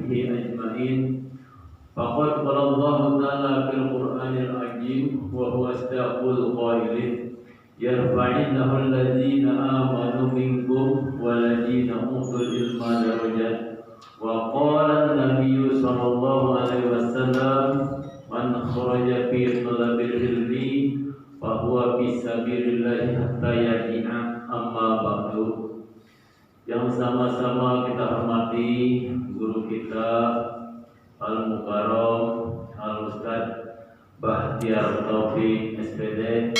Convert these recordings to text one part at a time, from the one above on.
وصحبه أجمعين. فقد قال الله تعالى في القرآن العظيم وهو أصدق القائلين يرفع الله الذين آمنوا منكم والذين أوتوا العلم درجات. وقال النبي صلى الله عليه وسلم من خرج في طلب العلم فهو في سبيل الله حتى يرجع. Amma ba'du. Yang sama-sama kita hormati guru kita Al-Mukarram Al-Ustaz Bahtiar Taufik SPD,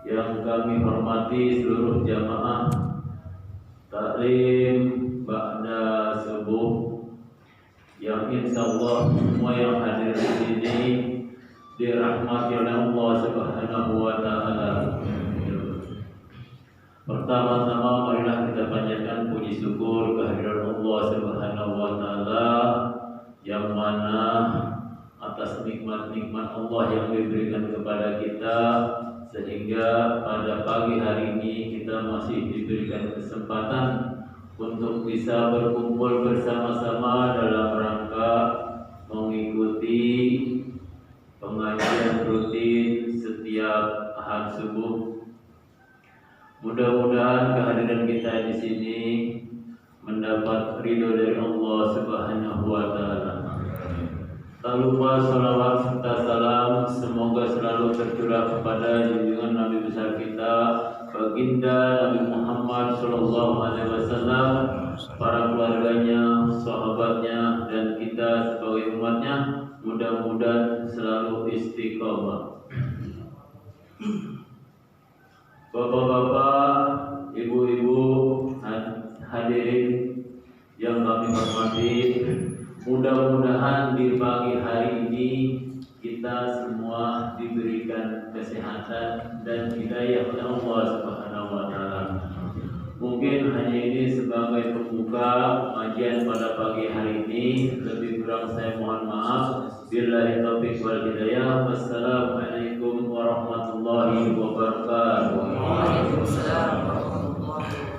yang kami hormati seluruh jamaah taklim ba'da subuh, yang insyaallah semua yang hadir di sini dirahmati oleh Allah Subhanahu wa taala. Pertama-tama marilah kita panjatkan puji syukur kehadiran Allah Subhanahu wa taala, yang mana atas nikmat-nikmat Allah yang diberikan kepada kita sehingga pada pagi hari ini kita masih diberikan kesempatan untuk bisa berkumpul bersama-sama dalam rangka mengikuti pengajian rutin setiap ahad subuh. Mudah-mudahan kehadiran kita di sini mendapat ridho dari Allah Subhanahu wa taala. Tak lupa salawat serta salam semoga selalu tercurah kepada junjungan Nabi besar kita baginda Nabi Muhammad sallallahu alaihi wasallam, para keluarganya, sahabatnya, dan kita sebagai umatnya. Mudah-mudahan selalu istiqomah. Bapak-bapak, ibu-ibu, hadirin yang kami hormati, mudah-mudahan di pagi hari ini kita semua diberikan kesehatan dan hidayah oleh Allah Subhanahu wa taala. Mungkin hanya ini sebagai pembuka pengajian pada pagi hari ini. Lebih kurang saya mohon maaf. Billahi taufiq wal hidayah. Wassalamualaikum warahmatullahi wabarakatuh. Waalaikumsalam warahmatullahi wabarakatuh.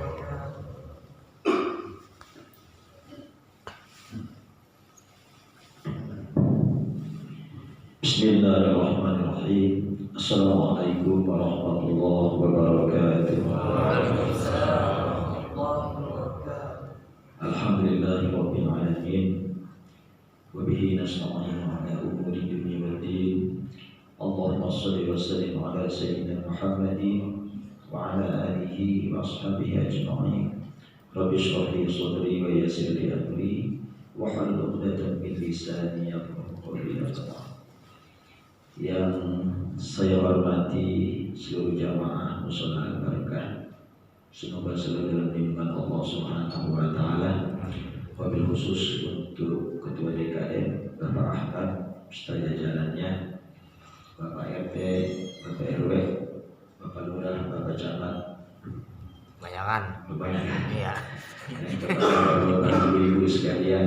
Bismillahirrahmanirrahim. Assalamualaikum warahmatullahi wabarakatuh. Waalaikumsalam warahmatullahi wabarakatuh. Alhamdulillahirabbil alamin. Wa bihi nasta'inu ala umuri dunya wad din. Allahumma shalli wa sallim ala sayyidina Muhammadin wa ala alihi wa ashabihi ajma'in. Rabbi shrah li sadri wa yassir li amri wa hlul 'uqdatam min lisani yafqahu qawli. Yang saya hormati seluruh jamaah mushola al-barakah, semoga selalu dalam lindungan Allah Subhanahu wa taala. Wabil khusus untuk Ketua DKM Bapak Ahmad beserta jajarannya, Bapak RT, Bapak RW, Bapak Lurah, Bapak Camat, kebanyakan iya. Dan kepada ibu-ibu sekalian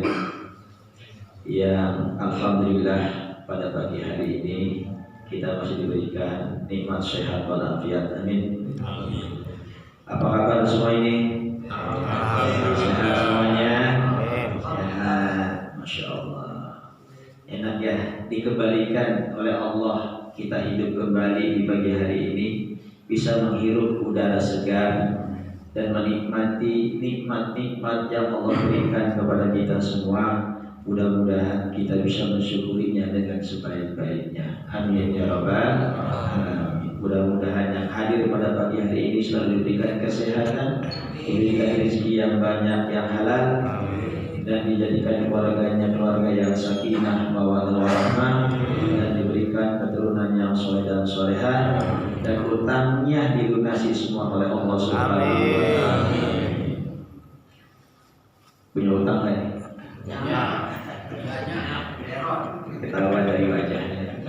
yang alhamdulillah pada pagi hari ini kita masih diberikan nikmat sehat walafiat. Amin. Apa kabar semua ini? Sehat semuanya? Sehat, Masya Allah. Enak ya, dikembalikan oleh Allah, kita hidup kembali di pagi hari ini, bisa menghirup udara segar dan menikmati nikmat-nikmat yang Allah berikan kepada kita semua. Mudah-mudahan kita bisa mensyukurinya dengan sebaik-baiknya. Amin ya rabbal alamin. Mudah-mudahan yang hadir pada pagi hari ini selalu diberikan kesehatan, diberikan rezeki yang banyak, yang halal, dan dijadikan keluarganya keluarga yang sakinah, mawaddah warahmah, dan diberikan keturunan yang soleh dan solehah, dan utangnya dilunasi semua oleh Allah Subhanahu wa taala. Punya utang kan? Ya. Ketawa dari wajahnya.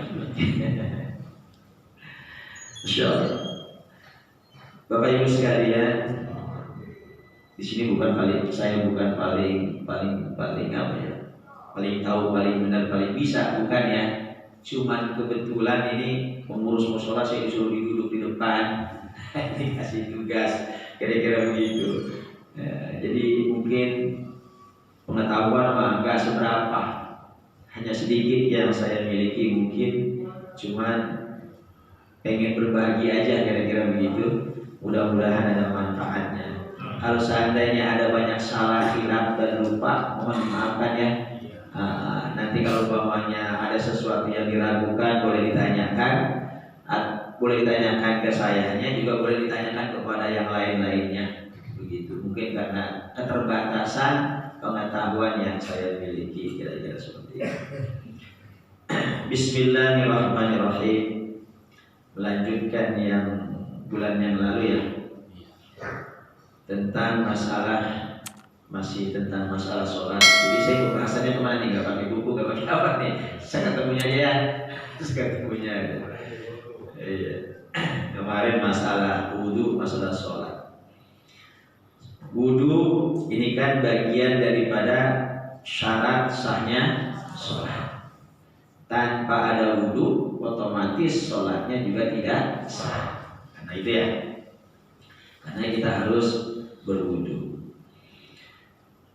Insyaallah. Bapak Ibu sekalian, di sini saya bukan paling apa ya? Paling tahu, paling benar, paling bisa, bukan ya? Cuman kebetulan ini pengurus mushola saya disuruh duduk di depan, dikasih tugas, kira-kira begitu. Jadi mungkin pengetahuan mah enggak nggak seberapa, hanya sedikit yang saya miliki mungkin, cuman pengen berbagi aja kira-kira begitu. Mudah-mudahan ada manfaatnya. Kalau seandainya ada banyak salah, hilaf dan lupa, mohon dimaafkan ya. Nanti kalau umpamanya ada sesuatu yang diragukan, boleh ditanyakan, boleh ditanyakan ke sayanya, juga boleh ditanyakan kepada yang lain-lainnya. Begitu. Mungkin karena keterbatasan pengetahuan yang saya miliki, kira-kira seperti itu. Bismillahirrahmanirrahim. Melanjutkan yang bulan yang lalu ya, tentang masih tentang masalah sholat. Jadi saya pembahasannya kemana nih? Gak pakai buku, gak pakai apa nih? Saya ketemunya dia, terus ketemunya. Iya. Kemarin masalah wudu, masalah sholat. Wudu ini kan bagian daripada syarat sahnya sholat. Tanpa ada wudu, otomatis sholatnya juga tidak sah. Karena itu ya. Karena kita harus berwudu.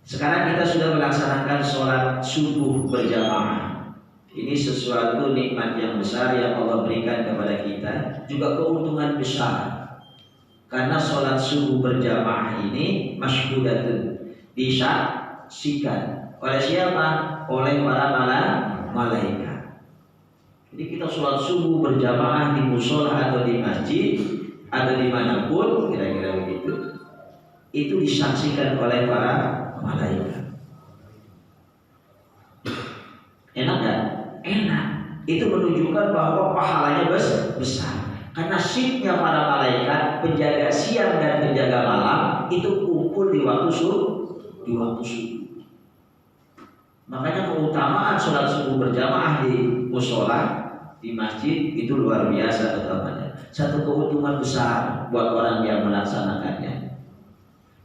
Sekarang kita sudah melaksanakan sholat subuh berjamaah. Ini sesuatu nikmat yang besar yang Allah berikan kepada kita, juga keuntungan besar. Karena sholat subuh berjamaah ini masyhudatun, disaksikan oleh siapa? Oleh para malaikat. Jadi kita sholat subuh berjamaah di musola atau di masjid atau dimanapun, kira-kira begitu, itu disaksikan oleh para malaikat. Enak gak? Enak. Itu menunjukkan bahwa pahalanya besar. Karena shiftnya para malaikat, penjaga siang dan penjaga malam, itu kumpul di waktu subuh. Makanya keutamaan sholat subuh berjamaah di musola, di masjid itu luar biasa utamanya. Satu keuntungan besar buat orang yang melaksanakannya.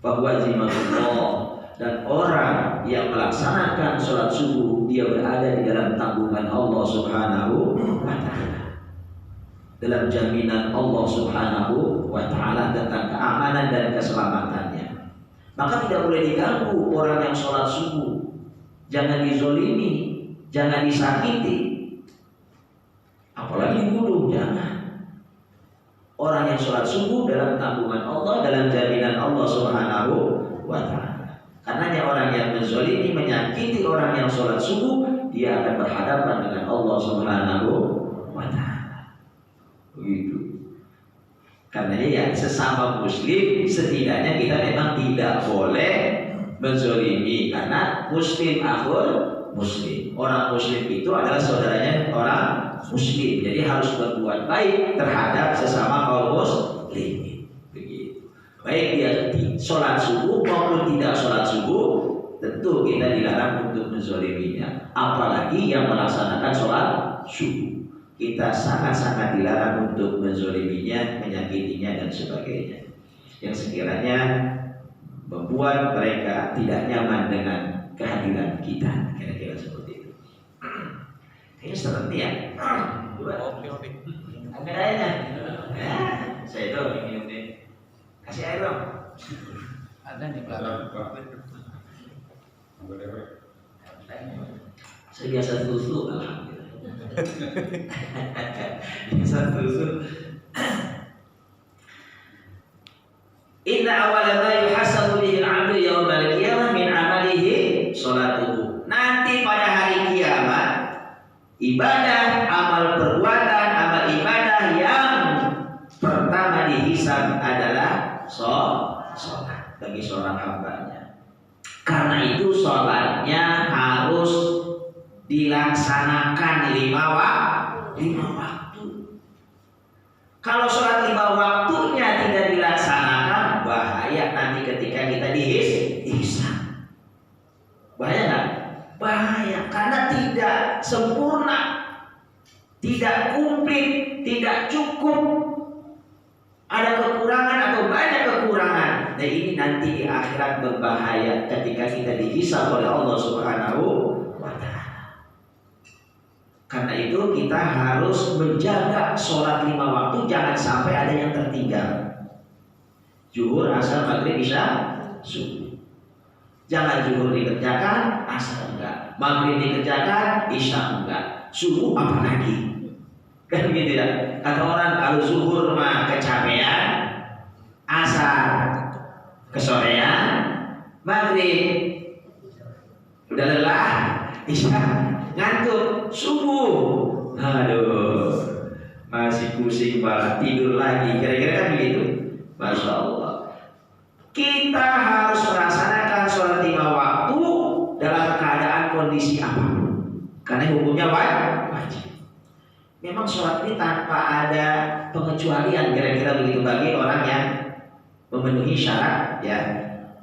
Bahwa zimatullah, dan orang yang melaksanakan sholat subuh, dia berada di dalam tanggungan Allah Subhanahu wa ta'ala, dalam jaminan Allah Subhanahu wa ta'ala tentang keamanan dan keselamatannya. Maka tidak boleh diganggu orang yang sholat subuh. Jangan dizolimi, jangan disakiti, apalagi dibunuh, jangan. Orang yang sholat subuh dalam tanggungan Allah, dalam jaminan Allah Subhanahu wa ta'ala. Karenanya orang yang menzolimi, menyakiti orang yang sholat subuh, dia akan berhadapan dengan Allah Subhanahu wa ta'ala. Begitu. Karenanya ya, sesama muslim setidaknya kita memang tidak boleh menzolimi, karena muslim akhul muslim. Orang muslim itu adalah saudaranya orang muslim. Jadi harus berbuat baik terhadap sesama kaum muslim. Begitu. Baik dia sholat subuh maupun tidak sholat subuh, tentu kita dilarang untuk menzoliminya. Apalagi yang melaksanakan sholat subuh, kita sangat-sangat dilarang untuk menzoliminya, menyakitinya dan sebagainya, yang sekiranya membuat mereka tidak nyaman dengan kehadiran kita, kira-kira seperti itu. Kayaknya seperti ya. Ambil airnya. Ya, saya itu minum deh. Kasih air dong. Ada di belakang. Saya biasa susu, alhamdulillah. Biasa susu. Inna awwala ma yuhasabu bihi al-'abdu yaumal qiyamah min 'amalihi sholatuhu. Nanti pada hari kiamat, ibadah, amal perbuatan, amal ibadah yang pertama dihisab adalah sholat bagi seorang hambanya. Karena itu sholatnya harus dilaksanakan 5 waktu. Kalau sholat 5 waktunya tidak dilaksanakan, bahaya nanti ketika kita dihisab. Bahaya nggak? Bahaya, karena tidak sempurna, tidak komplit, tidak cukup, ada kekurangan atau banyak kekurangan. Nah ini nanti di akhirat berbahaya ketika kita dihisab oleh Allah Subhanahu wa ta'ala. Karena itu kita harus menjaga sholat 5 waktu, jangan sampai ada yang tertinggal. Zuhur, asar, maghrib, isya, subuh. Jangan zuhur dikerjakan, asar enggak. maghrib dikerjakan, isya enggak, subuh apa lagi? Kan gitu ya. Kata orang kalau zuhur mah kecapean, asar kesorean, maghrib udah lelah, isya ngantuk, subuh aduh masih pusing malah tidur lagi, kira-kira kan begitu. Masya Allah, kita harus melaksanakan sholat 5 waktu dalam keadaan kondisi apapun, karena hukumnya wajib. Memang sholat ini tanpa ada pengecualian, kira-kira begitu, bagi orang yang memenuhi syarat ya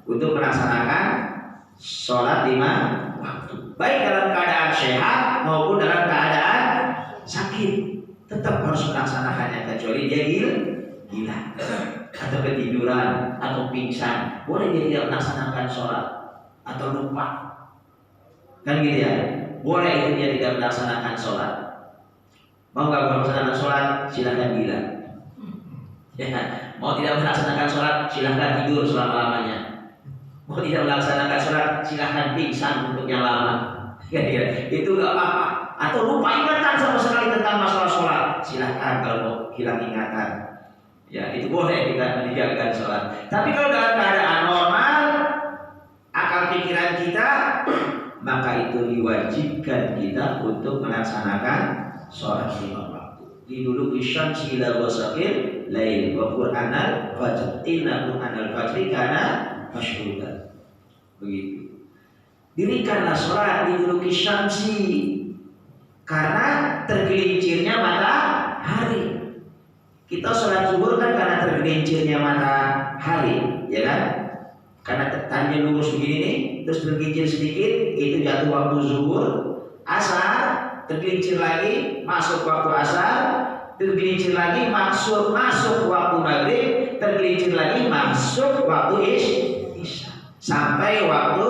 untuk melaksanakan sholat 5 waktu, baik dalam keadaan sehat maupun dalam keadaan sakit, tetap harus melaksanakannya, kecuali dia gila atau ketiduran atau pingsan, boleh dia tidak melaksanakan sholat atau lupa, kan gitu ya, boleh itu dia tidak melaksanakan sholat. Mau nggak melaksanakan sholat, silahkan gila. Ya, mau tidak melaksanakan sholat, silahkan tidur selama-lamanya. Mau tidak melaksanakan sholat, silahkan pingsan untuk yang lama. Ya, itu nggak apa-apa. Atau lupa ingatan sama sekali tentang masalah sholat, silahkan kalau mau hilang ingatan. Ya, itu boleh kita meninggalkan sholat. Tapi kalau dalam keadaan normal, akal pikiran kita, maka itu diwajibkan kita untuk melaksanakan sholat 5 waktu. Liduluki syamsi ila ghasaqil lail wa qur'anal fajr, inna qur'anal fajri kana masyhuda. Begitu. Dirikanlah sholat liduluki syamsi, karena tergelincirnya matahari. Kita sholat zuhur kan karena tergelincirnya matahari, ya kan? Karena tadinya lurus begini nih, terus tergelincir sedikit, itu jatuh waktu zuhur. Asar tergelincir lagi, masuk waktu asar, tergelincir lagi, masuk waktu maghrib, tergelincir lagi, masuk waktu isya, sampai waktu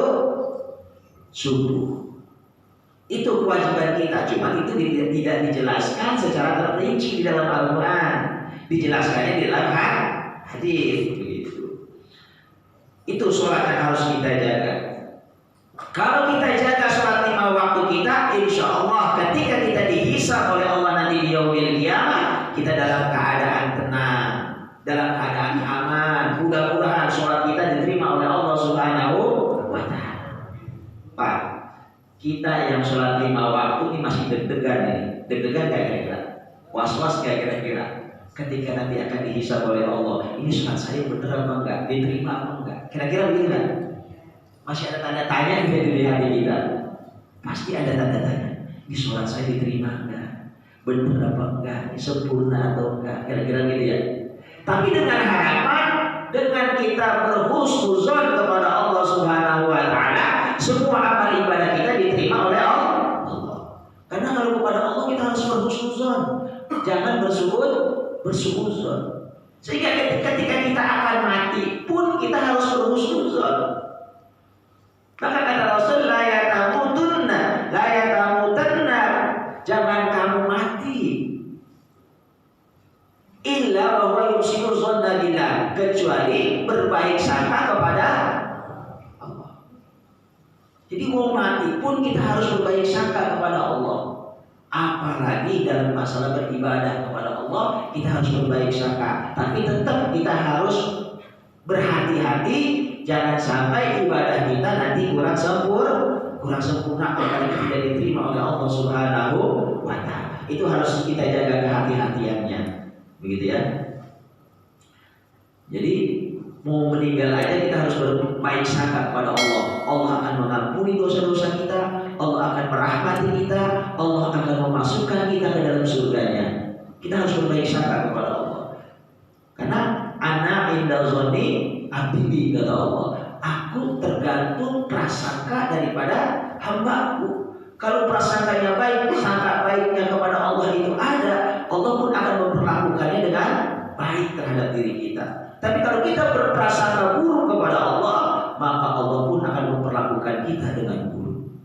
subuh. Itu kewajiban kita, cuma itu tidak dijelaskan secara terperinci di dalam Al-Quran, dijelaskannya di dalam hadis. Begitu. Itu sholat yang harus kita jaga. Kalau kita jaga sholat 5 waktu kita, insya Allah ketika kita dihisab oleh Allah nanti di yaumil qiyamah, kita dalam keadaan tenang, dalam keadaan aman. Mudah-mudahan sholat kita diterima oleh Allah Subhanahu wa Ta'ala. Pak, kita yang sholat 5 waktu ini masih deg-degan nih, deg-degan gak kira-kira? Was-was gak kira-kira? Ketika nanti akan dihisab oleh Allah, ini sholat saya bener apa enggak? Diterima apa enggak? Kira-kira begitu kan? Masih ada tanda tanya di hati kita. Pasti ada tanda tanya. Ini sholat saya diterima enggak? Benar apa enggak? Sempurna atau enggak? Kira-kira gitu ya. Tapi dengan harapan, dengan kita berhusnuzon kepada Allah Subhanahu wa Ta'ala, semua amal ibadah kita diterima oleh Allah. Karena kalau kepada Allah kita harus berhusnuzon, jangan bersuudzon. Sehingga ketika kita akan mati pun kita harus berhusnuzon. Maka kata Rasul, la yatamutunna, jangan kamu mati illa wa huwa yuhsinu dzanna billah, kecuali berbaik sangka kepada Allah. Jadi mau mati pun kita harus berbaik sangka kepada Allah. Apalagi dalam masalah beribadah kepada Allah, kita harus berbaik sangka. Tapi tetap kita harus berhati-hati, jangan sampai ibadah kita nanti kurang sempurna, apalagi tidak diterima oleh Allah Subhanahu wa Ta'ala. Itu harus kita jaga kehati-hatiannya, begitu ya. Jadi mau meninggal aja kita harus berbaik sangka kepada Allah. Allah akan mengampuni dosa-dosa kita, Allah akan merahmati kita, Allah akan memasukkan kita ke dalam surganya. Kita harus berbaik sangka kepada Allah. Karena ana inda dzanni abdi, kata Allah, aku tergantung prasangka daripada hambaku. Kalau prasangkanya baik, sangka baiknya kepada Allah itu ada, Allah pun akan memperlakukannya dengan baik terhadap diri kita. Tapi kalau kita berprasangka buruk kepada Allah, maka Allah pun akan memperlakukan kita dengan buruk.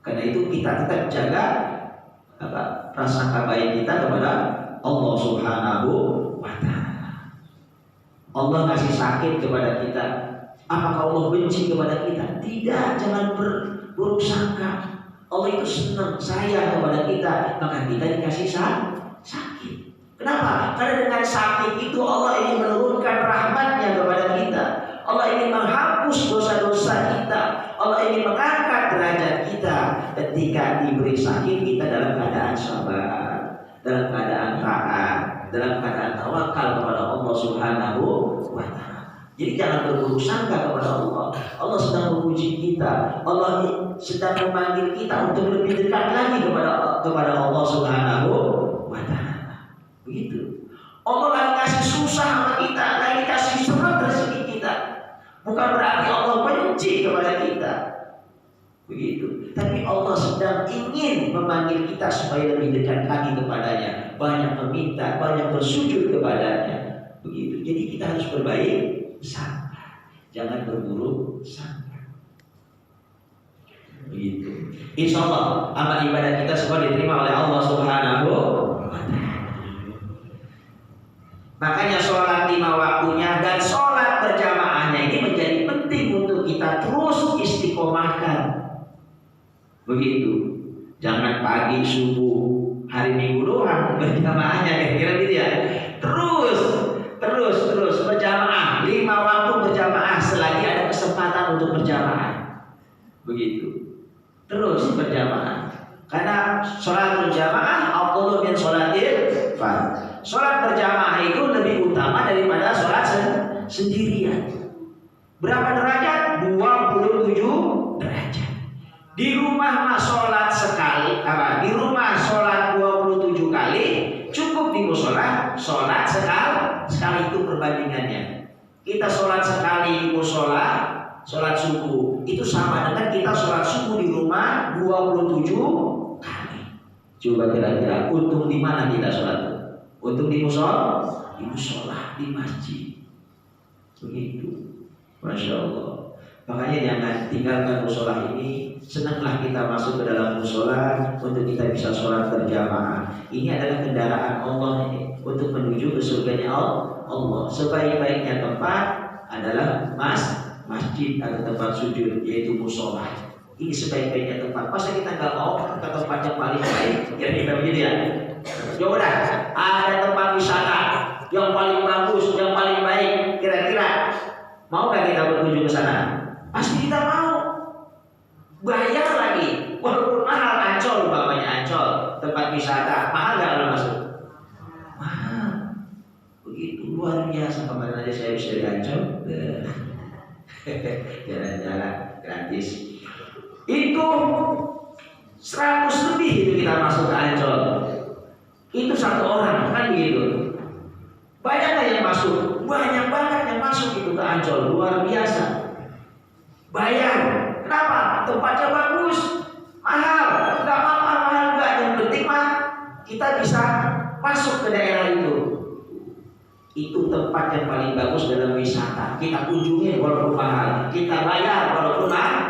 Karena itu kita tetap jaga prasangka baik kita kepada Allah Subhanahu wa Ta'ala. Allah kasih sakit kepada kita, apakah Allah benci kepada kita? Tidak, jangan berburuk sangka. Allah itu senang, sayang kepada kita, maka kita dikasih sakit. Kenapa? Karena dengan sakit itu Allah ingin menurunkan rahmatnya kepada kita. Allah ingin menghapus dosa-dosa kita. Allah ingin mengangkat derajat kita. Ketika diberi sakit, kita dalam keadaan sabar, dalam keadaan taat, dalam keadaan tawakal kepada Allah Subhanahu wa Ta'ala. Jadi jangan berburuk sangka kepada Allah. Allah sedang menguji kita. Allah sedang memanggil kita untuk lebih dekat lagi kepada Allah Subhanahu wa Ta'ala. Begitu. Allah lagi kasih susah sama kita, lagi kasih seret rezeki kita. Bukan berarti Allah benci kepada kita. Begitu. Tapi Allah sedang ingin memanggil kita supaya lebih dekat lagi kepadanya. Banyak meminta, banyak bersujud kepadanya. Begitu. Jadi kita harus berbaik sangka, jangan berburuk sangka. Begitu. Insya Allah amal ibadah kita semua diterima oleh Allah Subhanahu wa Ta'ala. Makanya sholat 5 waktunya dan sholat berjamaahnya ini menjadi penting untuk kita terus istiqomahkan. Begitu. Jangan pagi subuh hari Minggu doang berjamaahnya, kira-kira gitu ya. Terus berjamaah 5 waktu berjamaah selagi ada kesempatan untuk berjamaah. Begitu. Terus berjamaah. Karena sholat berjamaah afdhalu min sholatil fardh. Sholat berjamaah itu lebih utama daripada sholat sendirian. Berapa derajat? 27 derajat. Di rumah mah sholat sekali, di rumah sholat 27 kali, cukup di musola sholat sekali itu perbandingannya. Kita sholat sekali di musola, sholat subuh itu sama dengan kita sholat subuh di rumah 27 kali. Coba kira-kira untung di mana kita sholat? Untung di musola, di masjid. Begitu. Masya Allah. Makanya jangan tinggalkan musola ini. Senanglah kita masuk ke dalam musola untuk kita bisa sholat berjamaah. Ini adalah kendaraan Allah ini untuk menuju ke surganya Allah. Sebaik-baiknya tempat adalah masjid atau tempat sujud, yaitu musola. Ini sebaik-baiknya tempat. Masa kita nggak mau ke tempat yang paling baik? Kira-kira begitu ya. Coba dah, ada tempat wisata yang paling bagus, yang paling baik. Kira-kira mau nggak kita berkunjung ke sana? Pasti kita mau. Bayar lagi, walaupun mahal. Ancol, umpamanya Ancol, tempat wisata, mahal nggak kalau masuk? Mahal. Begitu luar biasa. Kemarin aja saya bisa di Ancol, jalan-jalan gratis. Itu 100 lebih itu kita masuk ke Ancol. Itu 1 orang, kan begitu. Banyak nggak yang masuk? Banyak banget yang masuk itu ke Ancol, luar biasa. Bayar. Kenapa? Tempatnya bagus, mahal, nggak apa-apa, mahal nggak. Yang penting mah kita bisa masuk ke daerah itu. Itu tempat yang paling bagus dalam wisata. Kita kunjungi walaupun mahal, kita bayar walaupun mahal.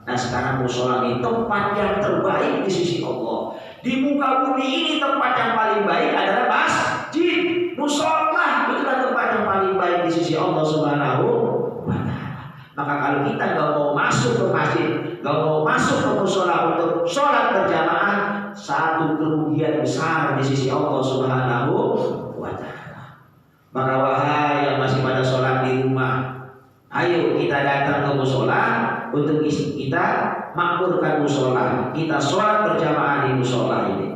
Nah sekarang musola ini tempat yang terbaik di sisi Allah. Di muka bumi ini tempat yang paling baik adalah masjid. Musola itulah tempat yang paling baik di sisi Allah Subhanahu wa Ta'ala. Maka kalau kita nggak mau masuk ke masjid, nggak mau masuk ke musola untuk sholat berjamaah, satu kerugian besar di sisi Allah Subhanahu wa Ta'ala. Maka wahai yang masih pada sholat di rumah, ayo kita datang ke musola untuk kita makmurkan musola, kita sholat berjamaah di musola ini.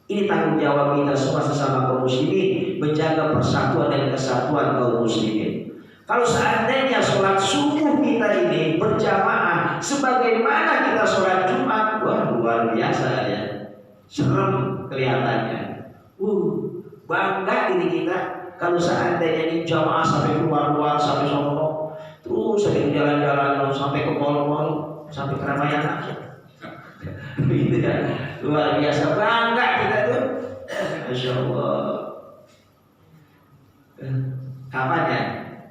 Ini tanggung jawab kita semua sesama kaum muslimin, menjaga persatuan dan kesatuan kaum muslimin. Kalau seandainya sholat subuh kita ini berjamaah sebagaimana kita sholat Jumat, wah luar biasa ya, serem kelihatannya. Bangga ini kita kalau seandainya ini jamaah sampai keluar-luar, sampai sono, terus sampai jalan-jalan, sampai ke mall-mall, sampai keramaian aja. Begitu ya, luar biasa, bangga kita tuh. Masya Allah. Kapan ya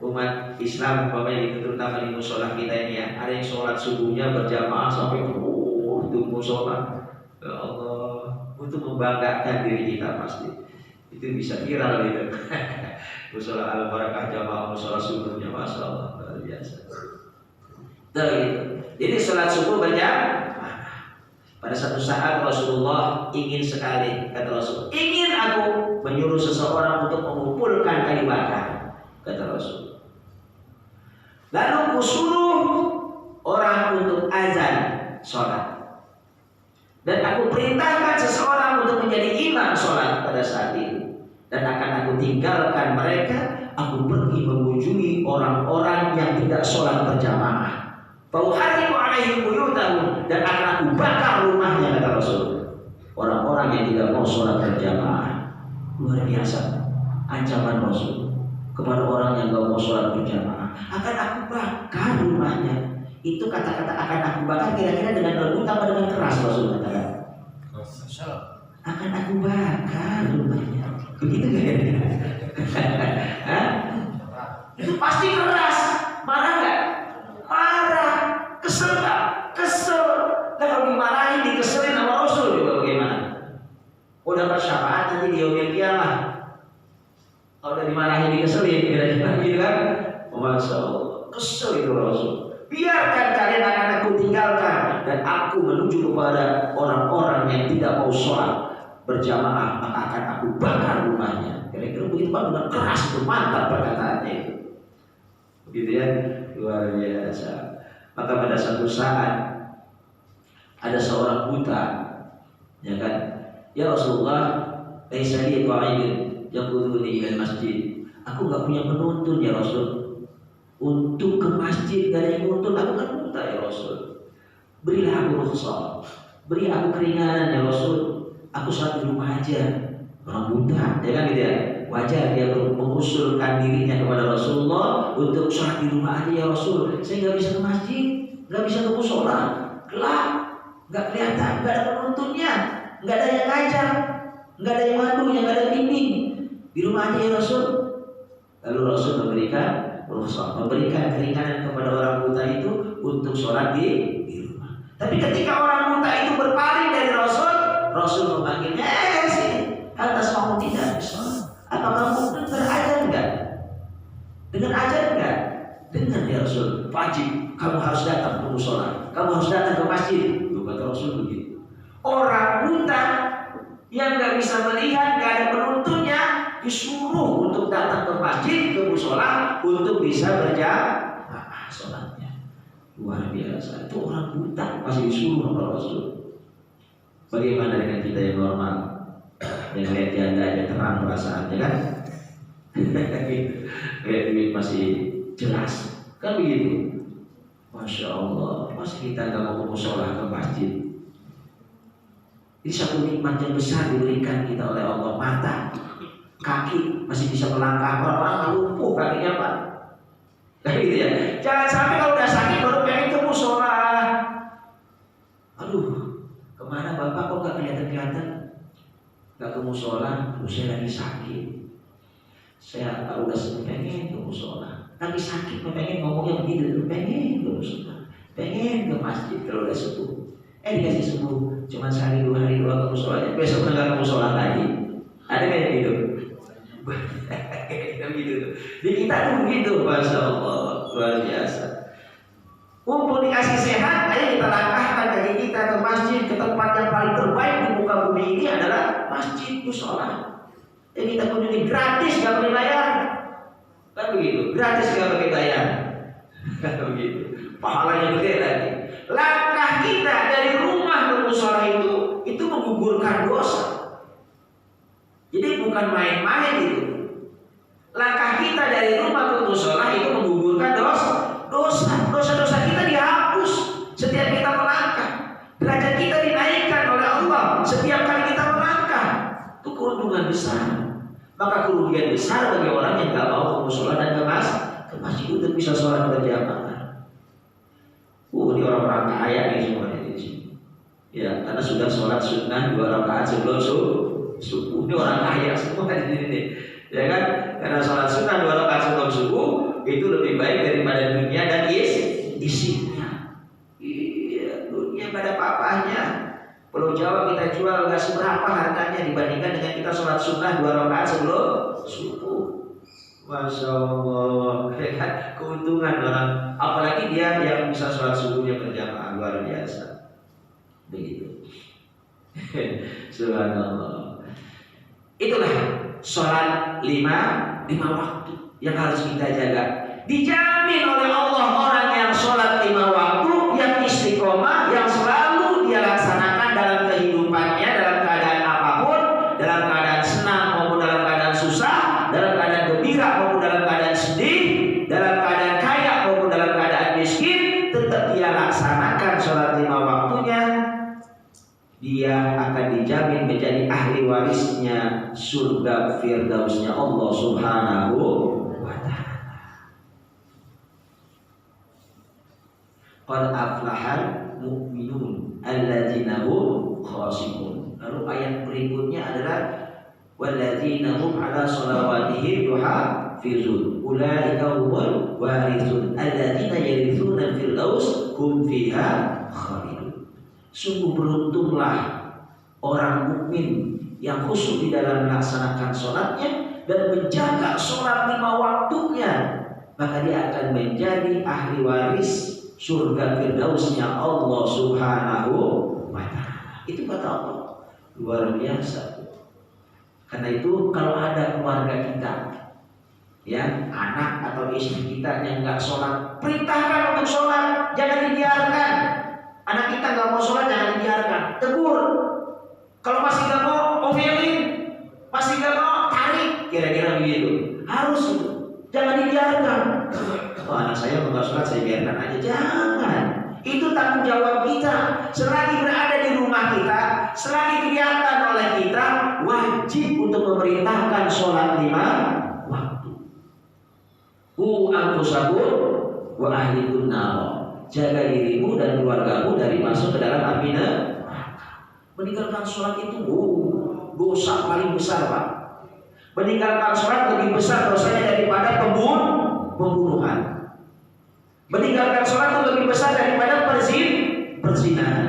umat Islam umpamanya terutama di musola kita ini ya, ada yang sholat subuhnya berjamaah sampai itu musola. Ya Allah, untuk membanggakan diri kita pasti itu bisa viral gitu. Musola Al-Barakah jamaah musola subuhnya, masya Allah, luar biasa. Tuh, gitu. Jadi sholat subuh berjamaah. Pada satu saat Rasulullah ingin sekali, kata Rasul, ingin aku menyuruh seseorang untuk mengumpulkan kayu bakar, kata Rasul. Lalu kusuruh orang untuk azan sholat, dan aku perintahkan seseorang untuk menjadi imam sholat pada saat itu, dan akan aku tinggalkan mereka. Aku pergi mengunjungi orang-orang yang tidak sholat berjamaah. Fauhariqu alaihim buyutahum, dan akan aku bakar rumahnya, kata Rasul. Orang-orang yang tidak mau sholat berjamaah. Luar biasa ancaman Rasul kepada orang yang tidak mau sholat berjamaah. Akan aku bakar rumahnya. Itu kata-kata akan aku bakar kira-kira dengan lembut apa dengan keras Rasul katakan? Akan aku bakar rumahnya. Begitu kira-kira. Itu pasti keras. Marah nggak? Marah. Kesel nggak? Kesel. Nah, kalau dimarahin, dikeselin sama Rasul juga bagaimana? Oh, dapat syafaat nanti di yaumil qiyamah. Kalau udah dimarahin, dikeselin, kira-kira gitu kan? Masya Allah, kesel itu Rasul. Biarkan kalian akan aku tinggalkan, dan aku menuju kepada orang-orang yang tidak mau sholat berjamaah, maka akan aku bakar rumahnya. Kira-kira begitu Pak, dengan keras itu, mantap perkataannya itu. Begitu ya, luar biasa. Maka pada suatu saat ada seorang buta, ya kan? Ya Rasulullah, laisa li qa'idun yaquduni ila masjid. Aku enggak punya penuntun ya Rasul. Untuk ke masjid gak ada yang nuntun, aku kan buta ya Rasul. Berilah aku rukhsah, beri aku keringanan ya Rasul. Aku sholat di rumah aja. Orang buta, ya kan gitu ya. Wajar dia mengusulkan dirinya kepada Rasulullah untuk sholat di rumah aja ya Rasul. Saya nggak bisa ke masjid, nggak bisa ke musola, gelap, nggak kelihatan, nggak ada penuntunnya, nggak ada yang ngajar, nggak ada yang madu, yang nggak ada bimbing. Di rumah aja ya Rasul. Lalu Rasul memberikan rukhsah, memberikan keringanan kepada orang buta itu untuk sholat di rumah. Tapi ketika orang buta itu berpaling dari Rasul, Rasul memanggilnya, sini, atas mau tidak sholat. Apa kamu berajar enggak? Dengan ajar enggak? Dengan ya Rasul. Wajib, kamu harus datang ke musola, kamu harus datang ke masjid. Kata Rasul begitu. Orang buta yang nggak bisa melihat, nggak ada penuntunnya, disuruh untuk datang ke masjid, ke musola untuk bisa berjamaah sholatnya. Luar biasa. Itu orang buta masih disuruh oleh Rasul. Bagaimana dengan kita yang normal? Yang lihat janda aja terang perasaannya kan? Lihat duit masih jelas kan begitu. Masya Allah, masih kita nggak mau ke musola, ke masjid. Ini satu nikmat yang besar diberikan kita oleh Allah. Mata, kaki masih bisa melangkah, orang-orang lumpuh kakinya Pak. Kayak gitu ya. Jangan sampai kalau udah sakit baru pengen ke musola. Aduh, kemana Bapak kok nggak kelihatan? Gak ke musola, saya lagi sakit. Saya kalau udah pengen ke musola, lagi sakit, pengen ngomongnya begitu, pengen ke musola, pengen ke masjid kalau udah sembuh. Dikasih sembuh, cuma sehari 2 hari doang ke musolanya, besok nggak ke musola lagi. Ada kayak gitu? Begitu. Di kita tuh begitu, Masya Allah, luar biasa. Mumpung dikasih sehat, ayo kita langkahkan kaki kita ke masjid, ke tempat yang paling terbaik di muka bumi ini adalah masjid musola. Yang kita kunjungi gratis, gak pakai bayar. Kan begitu, gratis gak pakai bayar. Kan begitu, pahalanya gede lagi. Langkah kita dari rumah ke musola itu menggugurkan dosa. Jadi bukan main-main itu. Langkah kita dari rumah ke musola itu menggugurkan dosa-dosa kita dihapus setiap kita melangkah. Derajat kita dinaikkan oleh Allah setiap kali kita melangkah. Itu keuntungan besar. Maka kerugian besar bagi orang yang gak mau ke musola dan ke masjid untuk bisa sholat berjamaah. Ini orang-orang kaya nih semuanya di sini. Ya, karena sudah sholat sunnah 2 rakaat sebelum subuh. Ini orang kaya semua di sini. Ya kan? Karena sholat sunnah 2 rakaat sebelum subuh itu lebih baik daripada dunia dan isinya. Iya, dunia pada papanya. Pulau Jawa kita jual nggak seberapa harganya dibandingkan dengan kita sholat sunnah 2 rakaat sebelum subuh. Masya Allah, keuntungan orang. Apalagi dia yang bisa sholat subuhnya berjamaah, luar biasa. Begitu. Subhanallah. Itulah sholat lima waktu yang harus kita jaga. Dijamin oleh Allah orang yang sholat 5 waktu, yang istiqomah, yang selalu dia laksanakan dalam kehidupannya, dalam keadaan apapun, dalam keadaan senang maupun dalam keadaan susah, dalam keadaan gembira maupun dalam keadaan sedih, dalam keadaan kaya maupun dalam keadaan miskin, tetap dia laksanakan sholat 5 waktunya. Dia akan dijamin menjadi ahli warisnya surga firdausnya Allah Subhanahu wa ta'ala. Qad aflahal mu'minun alladzina hum khashi'un. Lalu ayat berikutnya adalah walladzina hum 'ala shalawatihim yuhafizun. Ulaika humul warithun alladzina yarithuna firdaus hum fiha khalidun. Sungguh beruntunglah orang mukmin yang khusyuk di dalam melaksanakan sholatnya dan menjaga sholat 5 waktunya, maka dia akan menjadi ahli waris surga firdausnya Allah Subhanahu wa ta'ala. Itu kata Allah. Luar biasa. Karena itu kalau ada keluarga kita, ya, anak atau istri kita yang nggak sholat, perintahkan untuk sholat, jangan dibiarkan. Anak kita nggak mau sholat, jangan dibiarkan, tegur. Kalau masih nggak mau, omelin. Masih nggak mau, tarik. Kira-kira begitu. Harus itu, jangan dibiarkan. Oh, anak saya nggak sholat, saya biarkan aja. Jangan. Itu tanggung jawab kita. Selagi berada di rumah kita, selagi kelihatan oleh kita, wajib untuk memerintahkan sholat 5 waktu. Qu anfusakum wa ahlikum nar. Jaga dirimu dan keluargamu dari masuk ke dalam api neraka. Meninggalkan sholat itu dosa paling besar, Pak. Meninggalkan sholat lebih besar dosanya daripada pembunuhan. Meninggalkan sholat itu lebih besar daripada perzinahan.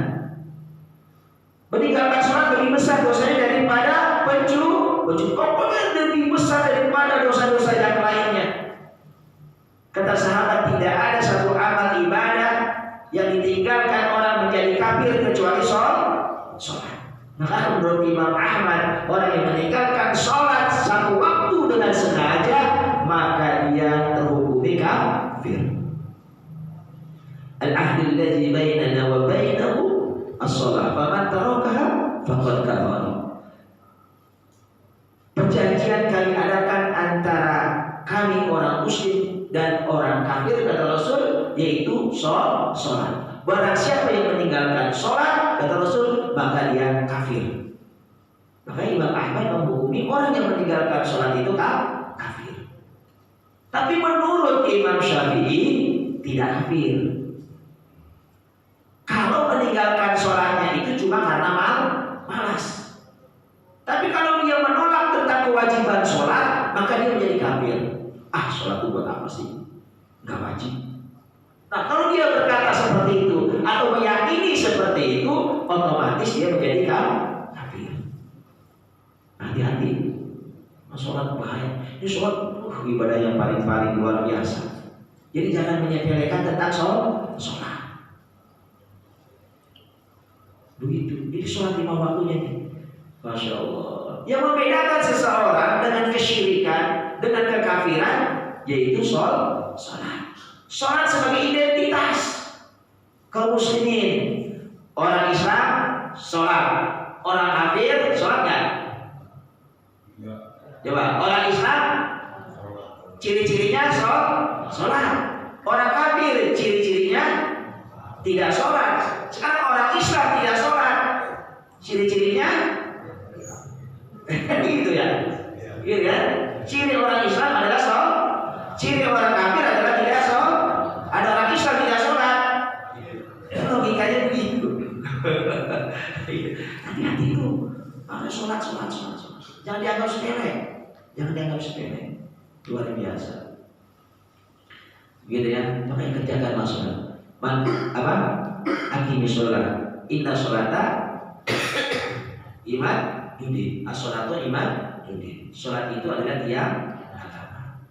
Meninggalkan sholat lebih besar dosanya daripada pencuri. Pokoknya lebih besar daripada dosa-dosa yang lainnya. Kata sahabat, tidak ada satu amal ibadah yang ditinggalkan orang menjadi kafir kecuali sholat. Maka menurut Imam Ahmad, orang yang meninggalkan sholat 1 waktu dengan sengaja, maka dia terhukumi kafir. Al-ahdul ladzi bainana wa bainahu as-shalah, faman tarakaha faqad kafara. Perjanjian kami adakan antara kami orang muslim dan orang kafir, kata Rasul, yaitu sholat. Barang siapa yang meninggalkan sholat, kata Rasul, maka dia kafir. Maka Imam Ahmad menghukumi orang yang meninggalkan sholat itu kafir. Tapi menurut Imam Syafi'i tidak kafir. Kalau meninggalkan sholatnya itu cuma karena malas. Tapi kalau dia menolak tentang kewajiban sholat, maka dia menjadi kafir. Sholat itu buat apa sih? Gak wajib. Nah, kalau dia berkata seperti itu atau meyakini seperti itu, otomatis dia menjadi kafir. Hati-hati. Sholat bahaya. Ini sholat ibadah yang paling luar biasa. Jadi jangan menyepelekan tentang sholat. Begitu. Jadi sholat 5 waktunya nih. Masya Allah. Yang membedakan seseorang dengan kesyirikan, dengan kekafiran, yaitu sholat. Sholat sebagai identitas kaum muslimin. Orang Islam sholat, orang kafir sholat nggak? Coba, orang Islam ciri-cirinya sholat, orang kafir ciri-cirinya tidak sholat. Sekarang orang Islam tidak sholat, ciri-cirinya gitu ya, gitu ya. Ciri orang Islam adalah sholat, ciri orang kafir adalah tidak sholat. Ada orang Islam tidak sholat, logikanya begitu. Hati-hati itu, harus sholat. Jangan dianggap sepele, luar biasa. Gitu ya, makanya kerjakan masalah. Aqimi sholat, inna sholata iman yudin, as-sholatu iman yudin. Sholat itu adalah tiang agama.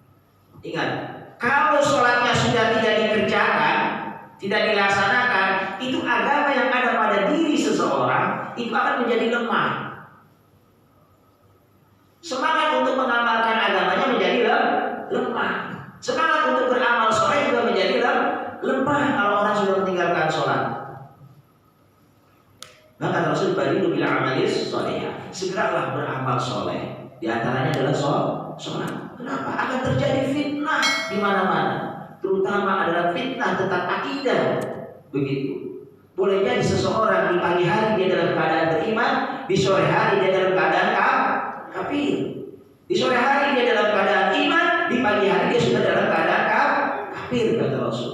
Ingat, kalau sholatnya sudah tidak dikerjakan, tidak dilaksanakan, itu agama yang ada pada diri seseorang itu akan menjadi lemah. Semangat untuk mengamalkan agamanya menjadi lemah. Semangat untuk beramal soleh juga menjadi lemah kalau orang sudah meninggalkan sholat. Maka Rasul baridu bil amalis soleh. Segeralah beramal soleh. Di antaranya adalah sholat. Kenapa? Akan terjadi fitnah di mana-mana. Terutama adalah fitnah tentang akidah. Begitu. Boleh jadi seseorang di pagi hari dia dalam keadaan beriman, di sore hari dia dalam keadaan kafir. Di sore hari dia dalam keadaan iman, di pagi hari dia sudah dalam keadaan kafir, kata Rasul.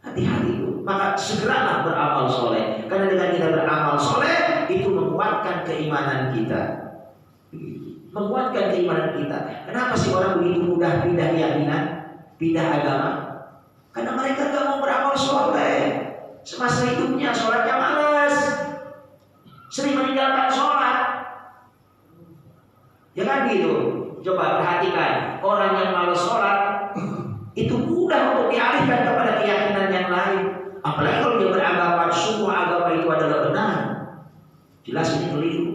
Hati-hati itu. Maka segeralah beramal soleh. Karena dengan kita beramal soleh itu menguatkan keimanan kita. Menguatkan keimanan kita. Kenapa sih orang begitu mudah pindah keyakinan, pindah agama? Karena mereka gak mau beramal soleh. Semasa hidupnya sholatnya malas, sering meninggalkan sholat. Ya kan gitu. Coba perhatikan, orang yang malas sholat itu mudah untuk dialihkan kepada keyakinan yang lain. Apalagi kalau dia beranggapan semua agama itu adalah benar. Jelas ini keliru.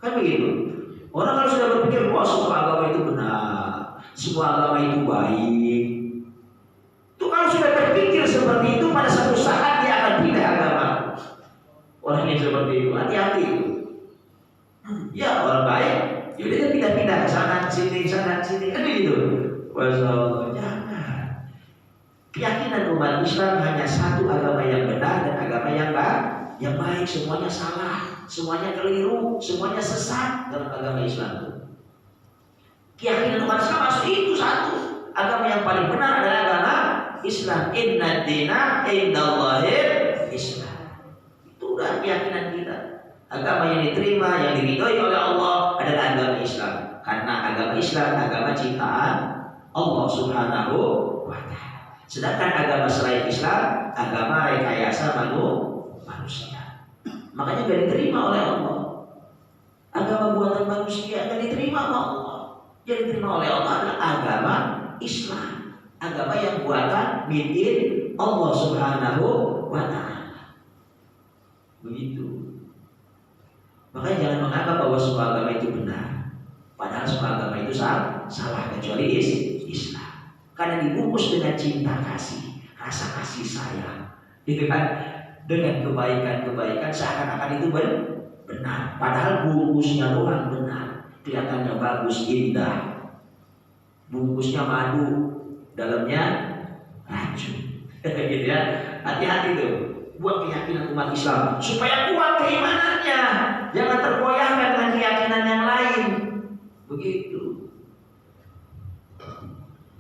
Kan begitu. Orang kalau sudah berpikir, wah semua agama itu benar, semua agama itu baik. Itu kalau sudah berpikir seperti itu, pada satu saat dia akan pindah agama. Orang yang seperti itu, hati-hati. Ya orang baik, yaudah dia pindah-pindah ke sana, ke sini, kan begitu. Wassalamualaikum. Jangan. Keyakinan umat Islam hanya satu agama yang benar dan agama yang baik. Semuanya salah, semuanya keliru, semuanya sesat dalam agama Islam itu. Keyakinan umat Islam masuk itu satu. Agama yang paling benar adalah agama Islam. Inna dina indallahil Islam. Itu udah keyakinan kita. Agama yang diterima, yang diridhoi oleh Allah adalah agama Islam. Karena agama Islam agama ciptaan Allah Subhanahu wa ta'ala. Sedangkan agama selain Islam agama rekayasa manusia. Makanya gak diterima oleh Allah. Agama buatan manusia gak diterima oleh Allah. Yang diterima oleh Allah adalah agama Islam. Agama yang buatan milik Allah Subhanahu wa ta'ala. Begitu. Makanya jangan menganggap bahwa semua agama itu benar. Padahal semua agama itu salah kecuali Islam. Karena dibungkus dengan cinta kasih, rasa kasih sayang. Itu kan dengan kebaikan-kebaikan seakan-akan itu benar. Padahal bungkusnya doang benar. Kelihatannya bagus, indah. Bungkusnya madu, dalamnya racun. Gitu ya. Hati-hati tuh. Buat keyakinan umat Islam supaya kuat keimanannya, jangan tergoyahkan dengan keyakinan yang lain. Begitu.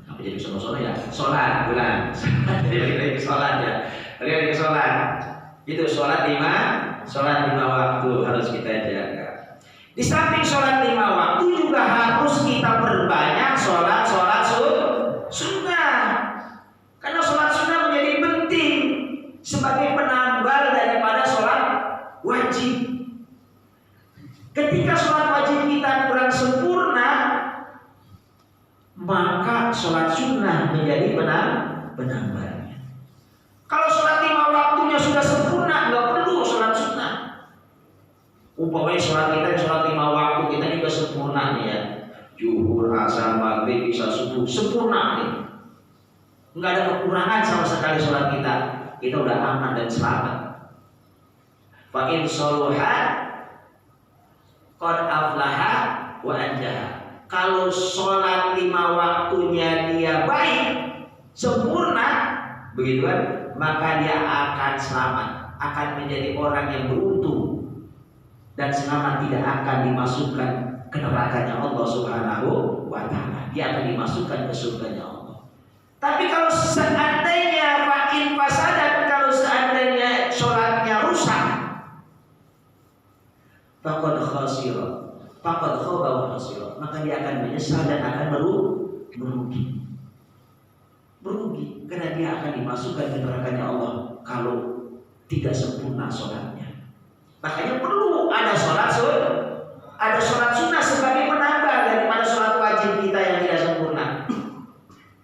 Apa jadi sono-sono ya? Sholat, bulan. Jadi lagi sholat ya. Lagi sholat. Itu sholat lima waktu harus kita jaga. Di samping sholat 5 waktu juga harus kita perbanyak sholat sunnah. Karena sholat sunnah menjadi penting sebagai penambal daripada sholat wajib. Ketika sholat wajib kita kurang sempurna, maka sholat sunnah menjadi penambalnya. Kalau sholat 5 waktunya sudah sempurna, nggak perlu sholat sunnah. Umpamanya sholat kita sholat 5 waktu kita juga sempurna nih ya. Zuhur, asar, maghrib, isya, subuh sempurna nih. Nggak ada kekurangan sama sekali sholat kita. Kita udah aman dan selamat. Fa in sholuhat qad aflaha wa anjaha. Kalau sholat 5 waktunya dia baik, sempurna, begitu kan? Maka dia akan selamat, akan menjadi orang yang beruntung dan selamat, tidak akan dimasukkan ke nerakanya Allah Subhanahu wa ta'ala. Dia akan dimasukkan ke surganya Allah. Tapi kalau seandainya fa'in fasadat, kalau seandainya sholatnya rusak, faqad khasira, faqad khaba wa khasira, maka dia akan menyesal dan akan merugi. Karena dia akan dimasukkan ke nerakanya Allah kalau tidak sempurna sholatnya. Makanya perlu ada sholat sunnah sebagai penambah daripada sholat wajib kita yang tidak sempurna.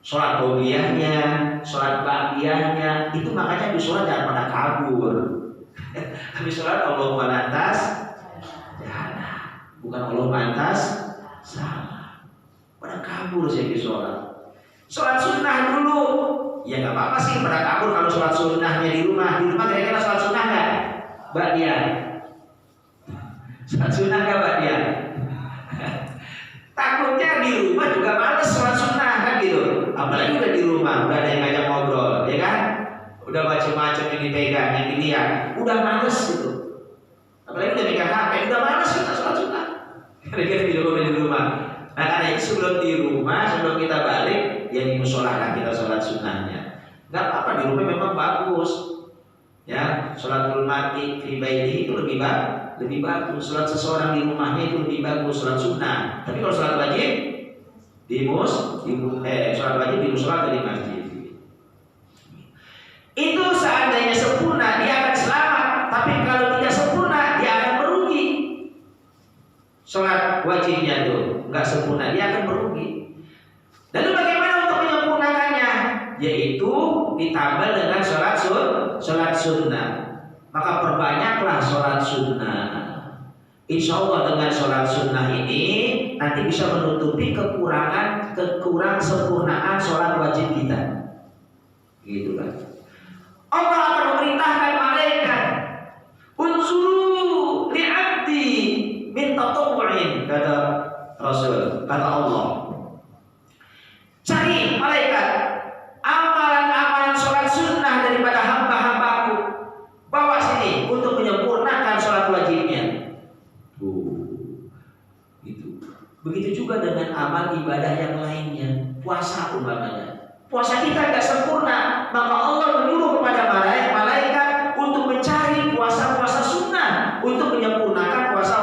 Sholat qobliyahnya, sholat ba'diyahnya, itu makanya di sholat jangan pada kabur. Tapi sholat Allahumma lantas jahanam, bukan Allahumma lantas sama. Pada kabur saya di sholat. Sholat sunnah dulu. Ya nggak apa-apa sih pada kabur kalau sholat sunnahnya di rumah. Di rumah kira-kira sholat sunnah nggak, Mbak Dia? Sholat sunnah nggak, Mbak Dia? Takutnya di rumah juga males sholat sunnah kan gitu. Apalagi udah di rumah, udah ada yang ngajak ngobrol, ya kan? Udah macam-macam yang dipegang, yang dilihat, udah males gitu. Apalagi udah pegang HP, udah males kita sholat sunnah. Kira-kira di rumah. Nah karena itu sebelum di rumah, sebelum kita balik, ya di musola lah kita sholat sunnahnya. Gak apa-apa, di rumah memang bagus. Ya, sholatul mar'i fi baitihi itu lebih bagus. Sholat seseorang di rumahnya itu lebih bagus, sholat sunnah. Tapi kalau sholat wajib sholat wajib di musola atau di masjid. Itu seandainya sempurna dia akan selamat, tapi kalau tidak sempurna dia akan merugi. Sholat wajibnya tuh nggak sempurna, dia akan merugi. Lalu bagaimana untuk menyempurnakannya? Yaitu ditambah dengan sholat sunnah. Maka perbanyaklah sholat sunnah. Insya Allah dengan sholat sunnah ini nanti bisa menutupi kekurangan sempurnaan sholat wajib kita. Gitu kan? Allah akan memerintahkan malaikat, unsuru li'abdi min tatawwu'in, kata Rasul, kata Allah. Cari malaikat amalan-amalan sholat sunnah daripada hamba-hambaku, bawa sini untuk menyempurnakan sholat wajibnya. Itu. Begitu juga dengan amal ibadah yang lainnya. Puasa umpamanya. Puasa kita tidak sempurna, maka Allah menyuruh kepada malaikat untuk mencari puasa-puasa sunnah untuk menyempurnakan puasa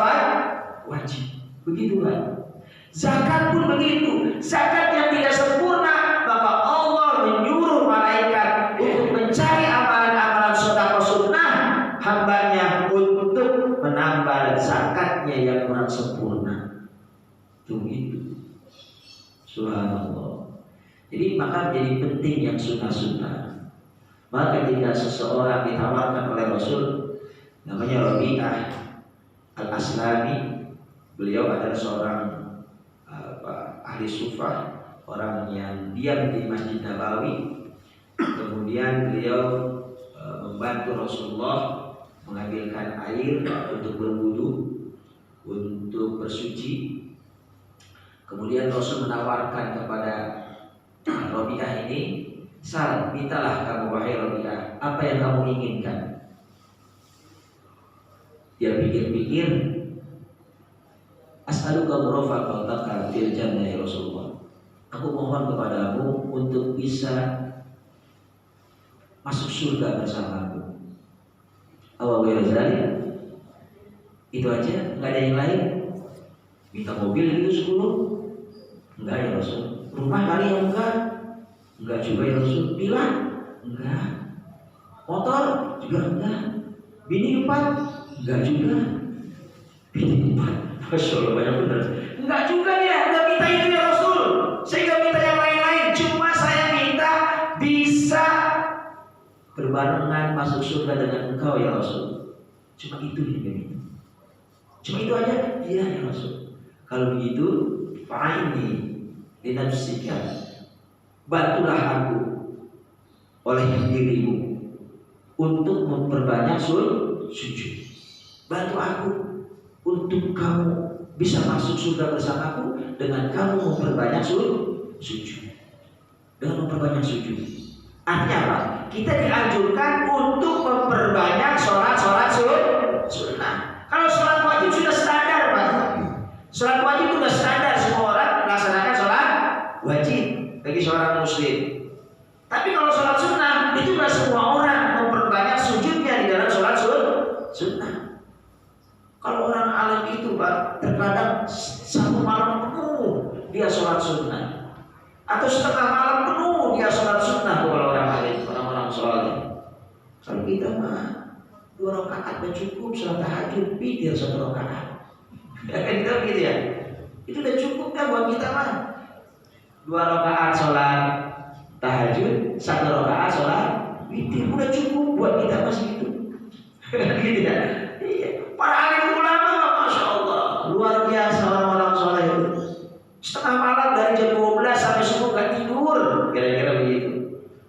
wajib. Begitulah. Zakat pun begitu. Zakat yang tidak sempurna, maka Allah menyuruh malaikat untuk mencari amalan-amalan sedekah sunnah hambanya untuk menambah zakatnya yang kurang sempurna. Begitu. Subhanallah. Jadi maka menjadi penting yang sunnah-sunnah. Maka ketika seseorang ditawarkan oleh Rasul, namanya Rabi'ah Al-Aslami, beliau adalah seorang ahli sufah, orang yang diam di Masjid Nabawi. Kemudian beliau membantu Rasulullah mengambilkan air untuk berwudu, untuk bersuci. Kemudian Rasul menawarkan kepada Rabi'ah ini, "Sal, mintalah kamu wahai Rabi'ah, apa yang kamu inginkan?" Dia pikir-pikir, "As'aluka murafaqataka fil jannah ya Rasulullah." Aku mohon kepadamu untuk bisa masuk surga bersamamu. Awal zalik. Itu aja, nggak ada yang lain. Minta mobil itu 10. Enggak ya Rasul. Rumah kali yang enggak juga ya Rasul. Villa enggak. Motor juga enggak. Bini 4 enggak juga. Bini 4. Masya Allah, banyak benar. Enggak juga ya, enggak minta itu ya Rasul. Saya enggak minta yang lain-lain. Cuma saya minta bisa berbarengan masuk surga dengan engkau ya Rasul. Cuma itu yang dia minta. Cuma itu aja. Iya ya Rasul. Kalau begitu, fa'ini linafsika, bantulah aku oleh dirimu untuk memperbanyak sujud. Bantu aku untuk kamu bisa masuk surga bersamaku dengan kamu memperbanyak sujud. Dengan memperbanyak sujud. Artinya apa? Kita dianjurkan untuk memperbanyak sholat sunnah. Kalau sholat wajib sudah standar, Pak. Sholat wajib sudah standar, semua orang melaksanakan sholat wajib bagi seorang muslim. Tapi kalau sholat sunnah itu tidak semua orang memperbanyak sujudnya di dalam sholat sunnah. Kalau orang alim itu Pak, terkadang satu malam penuh dia sholat sunnah, atau setengah malam penuh dia sholat sunnah. Kalau orang alim, orang-orang sholat. Kalau kita mah 2 rakaat udah cukup, sholat tahajud pikir 1 rakaat. Ya kan kita begitu ya. Itu udah cukup kan buat kita mah. 2 rakaat sholat tahajud, 1 rakaat sholat witir udah cukup buat kita masih itu. Gitu ya. Iya. Para alim ulama, masya Allah, luar biasa orang-orang soleh itu. Setengah malam dari jam 12 sampai subuh gak tidur, kira-kira begitu.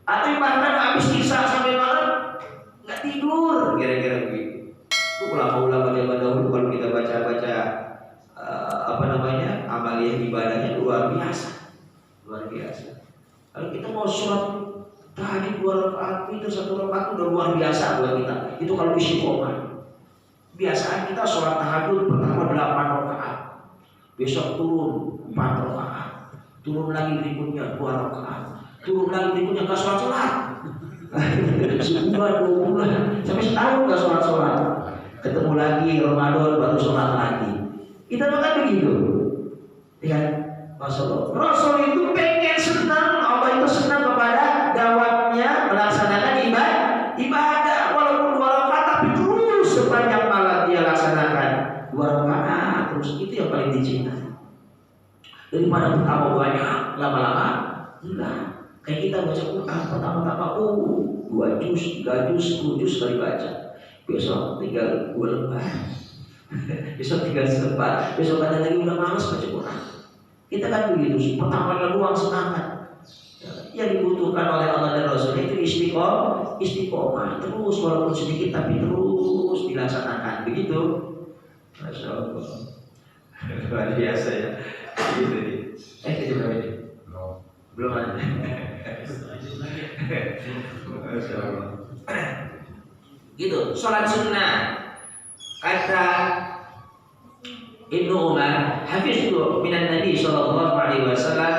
Atau bahkan habis isya sampai malam gak tidur, kira-kira begitu. Itu ulama-ulama zaman dahulu kalau kita baca-baca amaliyah ibadahnya luar biasa, luar biasa. Kalau kita mau sholat tahajud 2 rakaat itu 1 rakaat udah luar biasa buat kita. Itu kalau istiqomah. Biasanya kita sholat tahajud pertama 8 rakaat, besok turun 4 rakaat, turun lagi berikutnya 2 rakaat, turun lagi berikutnya nggak sholat. Sebulan 2 bulan sampai setahun nggak sholat. Ketemu lagi Ramadan baru sholat lagi. Kita makan begitu. Ya, Rasul itu pengen senang, Allah itu senang kepada dawamnya melaksanakan ibadah walaupun 2 rakaat tapi terus sepanjang malam dia laksanakan 2 rakaat terus, itu yang paling dicinta. Daripada pertama banyak lama-lama enggak. Kayak kita baca Quran pertama-tama 2 juz, 3 juz, 10 juz kali baca. Besok tinggal 2 lembar. Besok tinggal selembar. Besok ada lagi udah malas baca Quran. Kita kan begitu, pertama luang semangat. Yang dibutuhkan oleh Allah dan Rasul itu istiqomah terus, walaupun sedikit tapi terus dilaksanakan. Begitu. Masya Allah. Luar biasa ya. Gitu nih. Kita berapa ini? Belum ada. Masya Allah. Gitu. Sholat sunnah. Kata Ibnu Umar, hafiztu minan Nabi sallallahu alaihi wasallam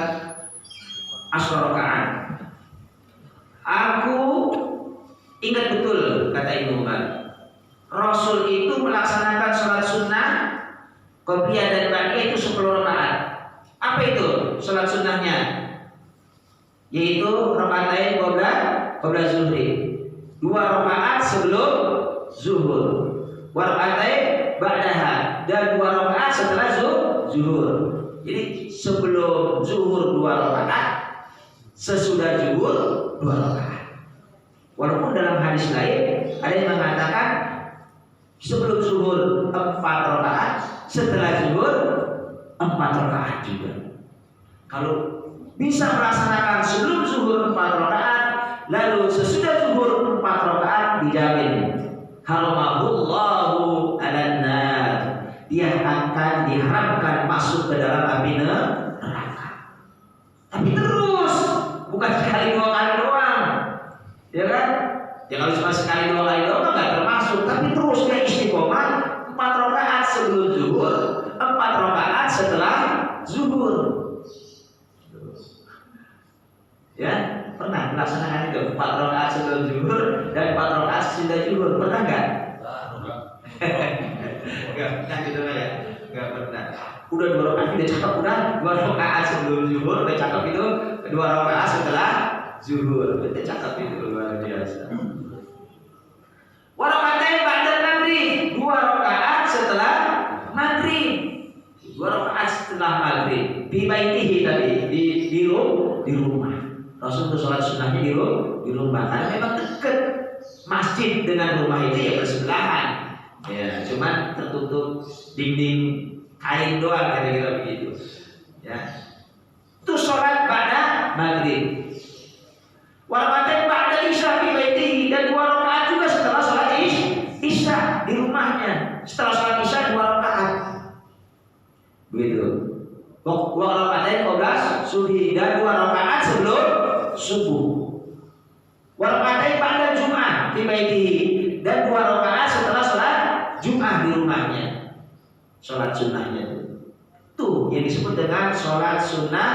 10 rakaat. Aku ingat betul, kata Ibnu Umar, Rasul itu melaksanakan sholat sunnah qobliyah dan ba'diyah itu 10 rakaat. Apa itu sholat sunnahnya? Yaitu rakaatain qabla zuhri, 2 rakaat sebelum zuhur, wa rakaatain ba'daha, dan 2 rakaat setelah zuhur. Jadi sebelum zuhur 2 rakaat, sesudah zuhur 2 rakaat. Walaupun dalam hadis lain ada yang mengatakan sebelum zuhur 4 rakaat, setelah zuhur 4 rakaat juga. Kalau bisa melaksanakan sebelum zuhur 4 rakaat, lalu sesudah zuhur 4 rakaat, dijamin haramahullahu alannar, dia akan diharamkan masuk ke dalam api neraka. Tapi terus, bukan sekali 2 kali doang, ya kan? Ya kalau cuma sekali 2 kali doang nggak termasuk, tapi terus dia istiqomah 4 rakaat sebelum zuhur, 4 rakaat setelah zuhur. Ya, pernah melaksanakan itu 4 rakaat sebelum zuhur dan 4 rakaat sesudah zuhur, pernah nggak? Enggak gitu ya, enggak pernah. Udah 2 rakaat udah cakep, udah 2 rakaat sebelum zuhur udah cakep itu, 2 rakaat setelah zuhur udah cakep itu, luar biasa. Wa rakaatain ba'da maghrib, 2 rakaat setelah maghrib, 2 rakaat setelah maghrib. Di baitihi tadi, di rumah. Rasul sholat sunnahnya di rumah, karena memang dekat masjid dengan rumah itu ya bersebelahan. Ya, cuman tertutup dinding kain doang, kira-kira begitu. Ya, itu sholat pada maghrib. Walaupun pada isya di baitihi, dan 2 rakaat juga setelah sholat isya di rumahnya. Setelah sholat isya 2 rakaat. Begitu. Wa rakaatain qabla subhi, dan 2 rakaat sebelum subuh. Wa rakaatain ba'da Jum'ah di baitihi, dan 2 rakaat setelah sholat Jum'ah di rumahnya. Sholat sunnahnya itu. Tuh yang disebut dengan sholat sunnah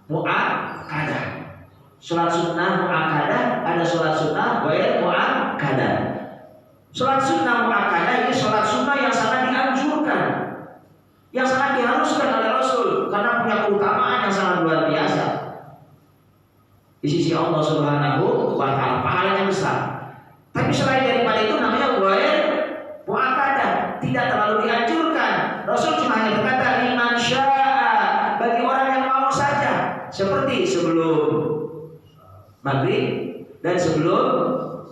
mu'akkadah. Sholat sunnah mu'akkadah, ada sholat sunnah ghair mu'akkadah. Sholat sunnah mu'akkadah ini sholat sunnah yang sangat dianjurkan, yang sangat diharuskan oleh Rasul, karena punya keutamaan yang sangat luar biasa di sisi Allah Subhanahu wa ta'ala, pahalanya besar. Tapi selain daripada itu namanya ghair mu'akkadah, tidak terlalu dianjurkan. Rasul cuma hanya berkata liman syaa, bagi orang yang mau saja, seperti sebelum maghrib dan sebelum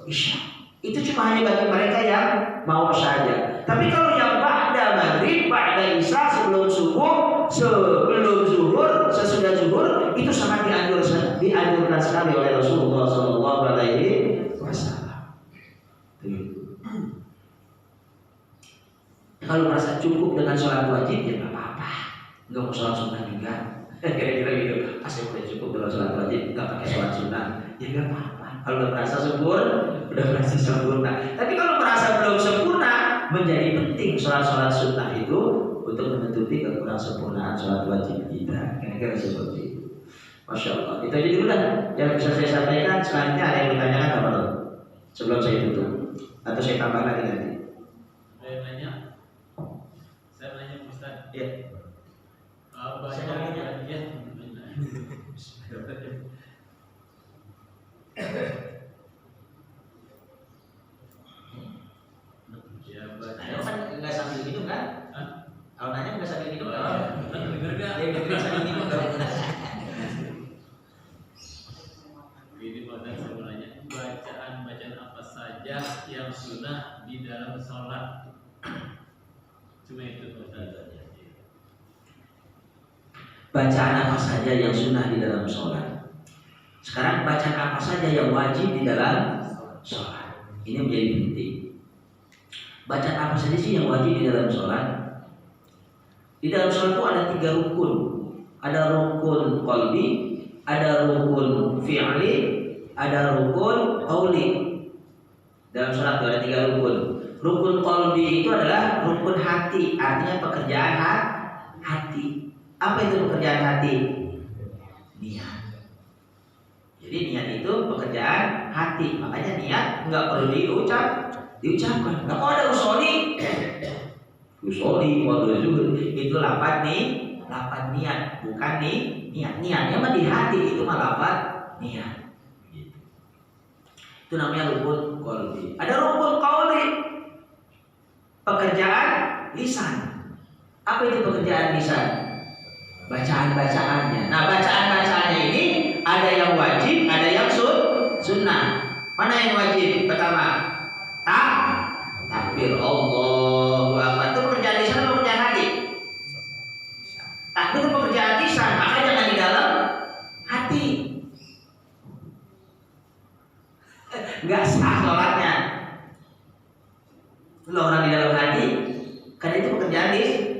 isya. Itu cuma hanya bagi mereka yang mau saja. Tapi kalau yang ba'da maghrib, ba'da isya, sebelum subuh, sebelum zuhur, sesudah zuhur, itu sangat dianjurkan sekali oleh Rasulullah Sallallahu Alaihi Wasallam. Kalau merasa cukup dengan sholat wajib ya nggak apa-apa, nggak mau sholat sunnah juga. Kira-kira gitu. Saya udah cukup dengan sholat wajib, nggak pakai sholat sunnah, ya nggak apa-apa. Kalau udah merasa udah merasa sempurna. Tapi kalau merasa belum sempurna, menjadi penting sholat sunnah itu untuk menutupi kekurangan sempurnaan sholat wajib kita. Kira-kira seperti itu. Masya Allah. Itu aja dulu dah yang bisa saya sampaikan. Selanjutnya ada yang ditanyakan apa loh? Sebelum saya tutup, atau saya tambah lagi nanti. Saya nanya Ustaz. Ya. Nanya kan nggak sambil minum kan? Kalau nanya nggak sambil minum kan? Dengar gak? Ya nggak sambil minum kan? Ini saya mau nanya, bacaan apa saja yang sunnah di dalam sholat? Cuma itu Ustaz. Bacaan apa saja yang sunnah di dalam sholat. Sekarang bacaan apa saja yang wajib di dalam sholat. Ini menjadi penting. Bacaan apa saja sih yang wajib di dalam sholat? Di dalam sholat itu ada 3 rukun. Ada rukun qalbi, ada rukun fi'li, ada rukun qauli. Dalam sholat itu ada 3 rukun. Rukun qalbi itu adalah rukun hati, artinya pekerjaan hati. Apa itu pekerjaan hati? Niat. Jadi niat itu pekerjaan hati. Makanya niat nggak perlu diucapkan. Nggak mau ada usoli waktu zuhur itu lafaz niat, bukan niatnya mah di hati, itu mah lafaz niat. Gitu. Itu namanya rukun qalbi. Ada rukun qauli, pekerjaan lisan. Apa itu pekerjaan lisan? Bacaan-bacaannya. Nah, bacaan-bacaannya ini ada yang wajib, ada yang sunnah. Mana yang wajib? Pertama, takbir Allahu Akbar. Itu pekerjaan lisan atau pekerjaan hati? Takbir itu pekerjaan lisan, maka jangan di dalam hati. Enggak sah sholatnya. Kalau orang di dalam hati, karena itu pekerjaan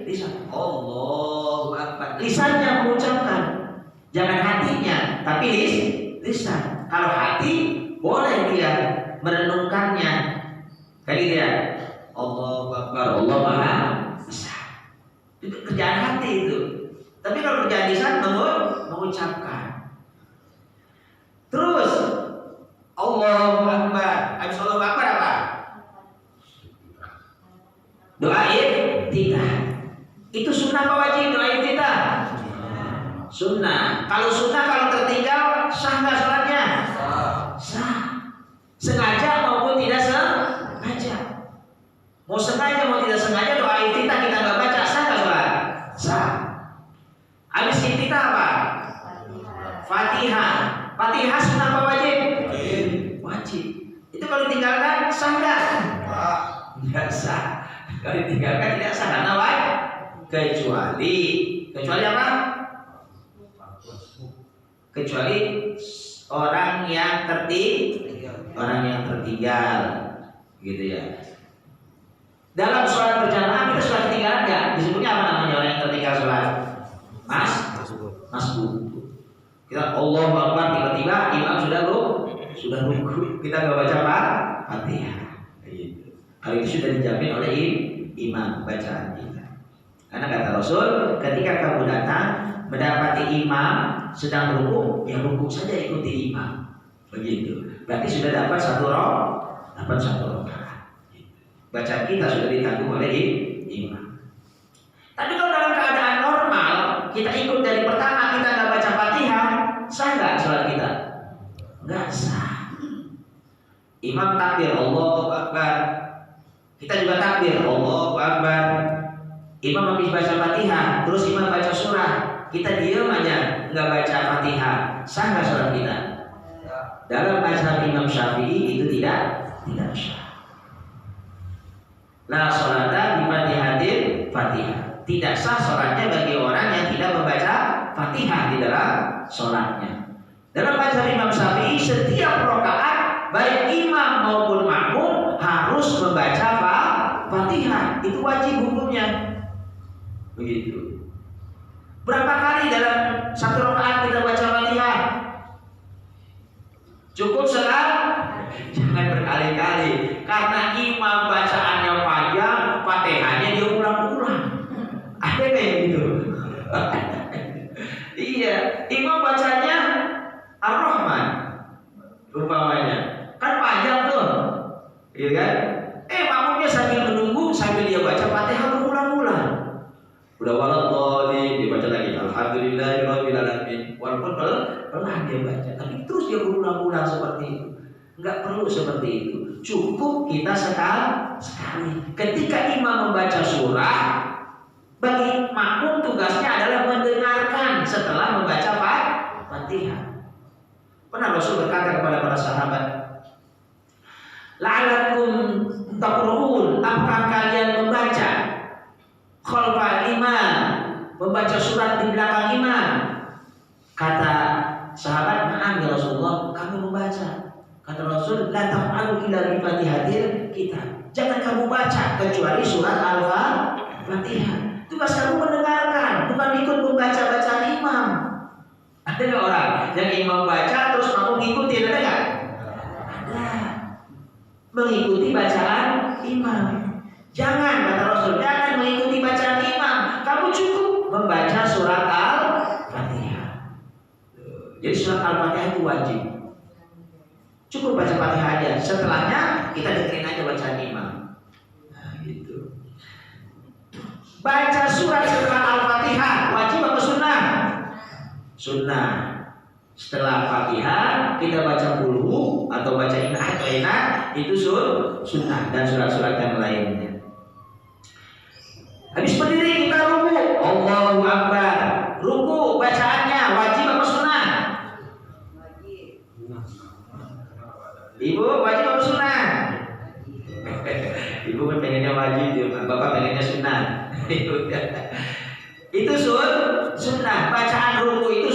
lisan. Allahu Akbar. Lisannya mengucapkan, jangan hatinya, tapi lisan. Kalau hati boleh dia merenungkannya. Kayak gitu ya. Allahu Akbar, Allah Maha Besar. Itu kerjaan hati itu. Tapi kalau kerjaan lisan mengucapkan. Terus Allahu Akbar. Habis Allahu Akbar apa? Doa iftitah. Itu sunnah apa wajib doa iftitah? Sunnah. Kalau sunnah kalau tertinggal sah nggak sholatnya? Sah. Sengaja maupun tidak sengaja. Mau sengaja mau tidak sengaja doa iftitah kita nggak baca, sah nggak sholat? Sah. Habis iftitah apa? Fatihah. Fatihah sunnah apa wajib? Wajib. Itu kalau ditinggalkan sah nggak? Nggak sah. Kalau ditinggalkan tidak sah karena wajib. Kecuali apa? Kecuali orang yang tertinggal, gitu ya. Dalam sholat berjamaah kita sudah ketinggalan nggak? Disebutnya apa namanya orang yang tertinggal sholat? Masbuk. Kita Allahu Akbar tiba-tiba imam sudah ruku, kita nggak baca Fatihah. Gitu. Hal itu sudah dijamin oleh imam bacaan kita. Karena kata Rasul, ketika kamu datang mendapati imam sedang ruku, ya ruku saja ikuti imam. Begitu. Berarti sudah dapat satu rakaat. Bacaan kita sudah ditanggung oleh imam. Tapi kalau dalam keadaan normal, kita ikut dari pertama kita nggak baca Fatihah, sah nggak sholat kita? Nggak sah. Imam takbir Allahu Akbar, kita juga takbir Allahu Akbar. Imam habis baca Fatihah, terus imam baca surah, kita diam aja nggak baca Fatihah, sah nggak sholat kita? Dalam mazhab Imam Syafi'i itu tidak sah. La sholata bi fatihatil Fatihah. Tidak sah sholatnya bagi orang yang tidak membaca Fatihah di dalam sholatnya. Dalam mazhab Imam Syafi'i, setiap rakaat baik imam maupun makmum harus membaca Fatihah. Itu wajib hukumnya. Begitu. Berapa kali dalam satu rakaat kita baca Fatihah? Cukup sekali? Jangan berkali-kali. Karena imam bacaannya panjang, Fatihahnya dia ulang-ulang. Ada kayak gitu? Iya, imam bacanya Ar-Rahman umpamanya. Kan panjang tuh. Iya kan? Makmumnya sambil menunggu, sambil dia baca Fatihah berulang-ulang. Udah waladhdallin dibaca lagi. Alhamdulillahirabbil alamin. Walaupun pelan dia baca, tapi terus dia berulang-ulang seperti itu. Enggak perlu seperti itu. Cukup kita sekali. Ketika imam membaca surah, bagi makmum tugasnya adalah mendengarkan setelah membaca Fatihah. Pernah Rasul berkata kepada para sahabat, la'alakum taqra'un, apakah kalian membaca khalfal imam, membaca surat di belakang imam? Kata sahabat, na'am ya Rasulullah, kami membaca. Kata Rasul, la taf'alu illa bi fatihatil kitab. Jangan kamu baca kecuali surat Al-Fatihah. Tugas kamu mendengarkan, bukan ikut membaca bacaan imam. Ada nggak orang yang imam baca terus kamu ngikutin? Ada nggak? Ada. Mengikuti bacaan imam. Jangan, kata Rasul, jangan mengikuti bacaan imam. Kamu cukup membaca surat Al-Fatihah. Jadi surat Al-Fatihah itu wajib. Cukup baca Fatihah aja. Setelahnya kita dengerin aja bacaan imam. Nah, gitu. Baca surat setelah Al-Fatihah wajib apa sunnah? Sunnah. Setelah Fatihah kita baca qul atau baca inna atau inna, itu sunnah, dan surat-surat yang lainnya. Habis berdiri kita ruku, Allahu Akbar. Ruku bacaannya wajib apa sunnah? Ibu wajib apa sunnah? Ibu kan pengennya wajib, bapak pengennya sunnah. Itu sunnah. Bacaan ruku itu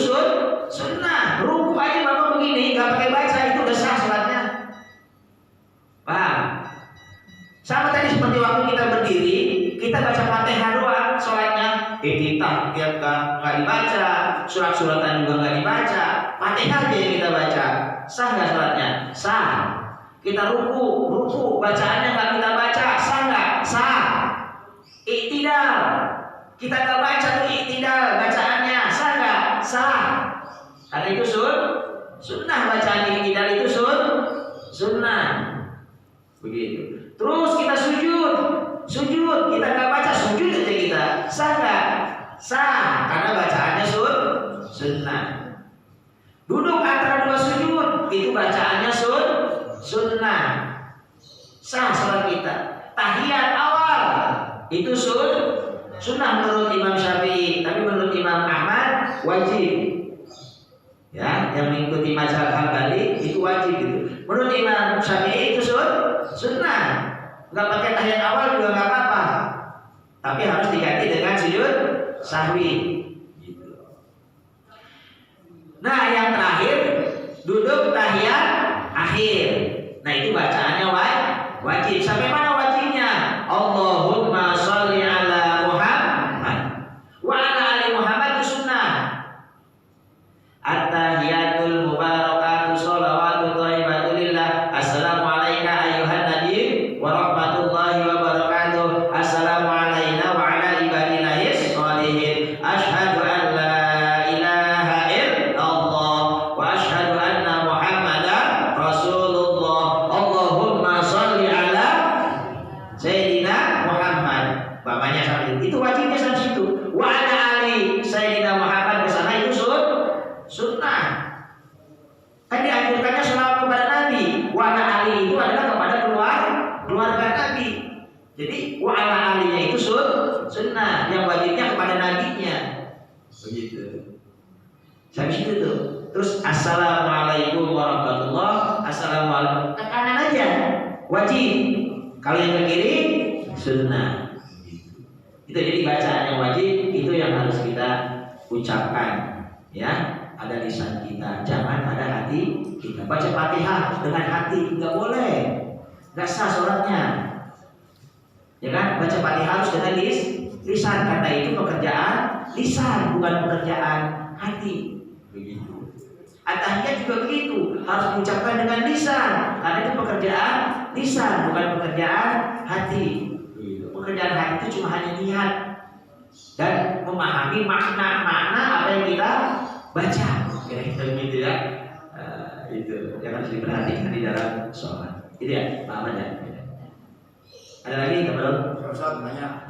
sunnah. Ruku aja bapak begini, nggak pakai baca, itu udah sah sholatnya. Paham? Sama tadi seperti waktu kita berdiri, kita baca Fatihah doang sholatnya. Iftitah nggak dibaca, surat-suratan juga nggak dibaca, Fatihah aja yang kita baca. Sah nggak sholatnya? Sah. Kita ruku bacaannya nggak kita baca, sah nggak? Sah. Iktidal, kita nggak baca tuh iktidal bacaannya, sah nggak? Sah. Karena itu sunnah, bacaan iktidal itu sunnah. Begitu. Terus kita sujud kita nggak baca, sujud aja kita, sah nggak? Sah, karena bacaannya sunnah. Duduk antara dua sujud, itu bacaannya sunnah. Sah sholat kita. Tahiyat awal itu sunnah menurut Imam Syafi'i, tapi menurut Imam Ahmad wajib. Ya, yang mengikuti mazhab Hambali itu wajib gitu. Menurut Imam Syafi'i itu sunnah. Enggak pakai tahiyat awal juga enggak apa-apa. Tapi harus diganti dengan sujud sahwi gitu. Nah, yang terakhir duduk tahiyat akhir. Nah, itu bacaannya wajib. Sampai mana wajibnya? Allahumma sholli ala Muhammad wa ala ali Muhammad itu sunnah. At-tahiyatul mubarakatuh sholawatu thayyibatu lillah. Assalamu alayka ayyuhan nabi wa rahmatullahi wa barakatuh. Assalamu alayna wa ala ibadillahis sholihin. Asyhadu an la ilaha illallah wa asyhadu anna Muhammadan Rasulullah. Allahumma sholli ala Sayyidina Muhammad. Bapaknya sampai itu wajibnya sampai situ. Wa ala ali Sayyidina Muhammad bersama itu sunnah. Kan dianjurkannya sholawat kepada Nabi. Wa ala ali itu adalah kepada keluarga Nabi. Jadi wa ala alinya itu sunnah, yang wajibnya kepada nabinya. Begitu. Sampai situ tuh. Terus assalamualaikum warahmatullah. Assalamualaikum. Ke kanan aja. Wajib. Kalau yang ke kiri sunnah. Itu jadi bacaan yang wajib itu yang harus kita ucapkan, ya. Ada lisan kita, jangan ada hati kita. Baca Fatihah dengan hati nggak boleh, nggak sah sholatnya, ya kan? Baca Fatihah harus dengan lisan karena itu pekerjaan lisan bukan pekerjaan hati. Begitu. At-tahiyat juga begitu, harus diucapkan dengan lisan karena itu pekerjaan lisan bukan pekerjaan hati. Pekerjaan hati itu cuma hanya niat dan memahami makna-makna apa yang kita baca, kira-kira gitu ya. Itu yang harus diperhatikan di dalam sholat. Itu ya, paham aja. Ada lagi kepada Ustaz nanya,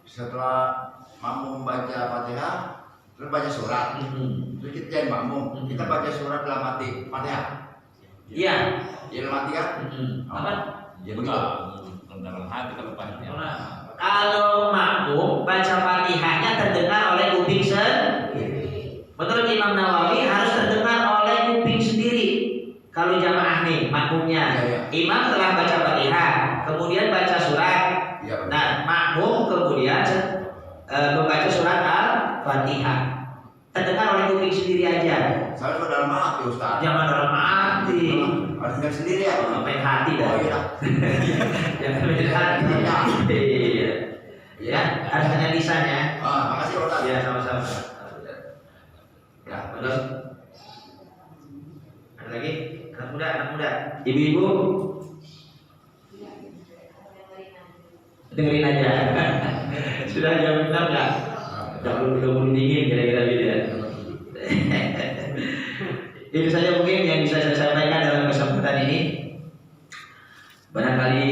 setelah makmum baca Fatihah, terus baca surat, terus kita jadi makmum, kita baca surat dalam hati Fatihah. Iya. Ya dalam hati kan? Apa? Ya begitu. Dalam hati kalau Fatihah. Kalau makmum baca Fatihahnya terdengar oleh kuping sendiri. Menurut Imam Nawawi harus terdengar oleh kuping sendiri. Kalau jamaah nih makmumnya, imam telah baca Fatihah, kemudian baca surat. Nah, makmum kemudian membaca surat Al-Fatihah. Terdengar oleh kuping sendiri aja. Saya sudah dalam hati Ustaz. Jangan dalam hati. Harus dengar sendiri ya. Main hati dah. Oh iya. Jangan main hati. Iya. Ya, harus dengan lisannya. Makasih Ustaz. Ya, sama-sama. Ya, Terus ada lagi? Anak muda. Ibu-ibu dengerin aja. Sudah jam 6 nggak? Udah dingin kira-kira gitu ya. Itu saja mungkin yang bisa saya sampaikan dalam kesempatan ini. Barangkali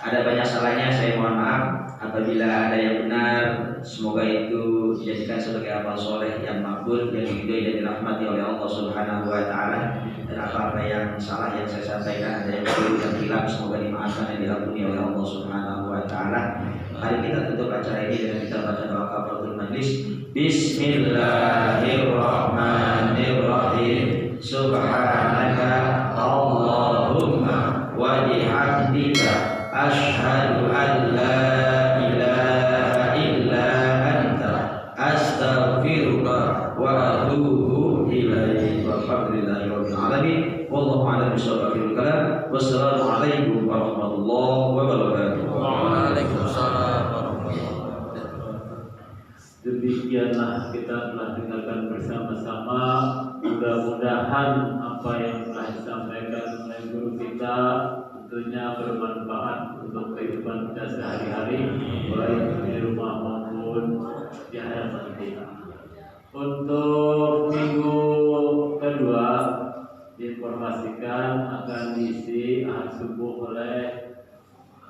ada banyak salahnya, saya mohon maaf. Apabila ada yang benar, semoga itu dijadikan sebagai amal soleh yang makbul, yang diridhoi dan dirahmati oleh Allah Subhanahu wa Ta'ala. Dan apa-apa yang salah yang saya sampaikan, ada yang keliru dan hilang, semoga dimaafkan dan diampuni oleh Allah Subhanahu wa Ta'ala. Mari kita tutup acara ini dengan kita baca doa kafaratul majlis. Bismillahirrahmanirrahim. Subhanaka Allahumma wa bihamdika asyhadu an la ilaha illa anta astaghfiruka wa atubu ilaik. Walhamdulillahi rabbil alamin. Wallahu a'lam bishawabir kalam. Wassalamualaikum warahmatullahi wabarakatuh. Waalaikumsalam warahmatullahi wabarakatuh. Demikianlah kita telah dengarkan bersama-sama. Mudah-mudahan apa yang telah disampaikan oleh guru kita tentunya bermanfaat untuk kehidupan kita sehari-hari, baik di rumah maupun di akhirat nanti. Untuk minggu kedua diinformasikan akan diisi ahad subuh oleh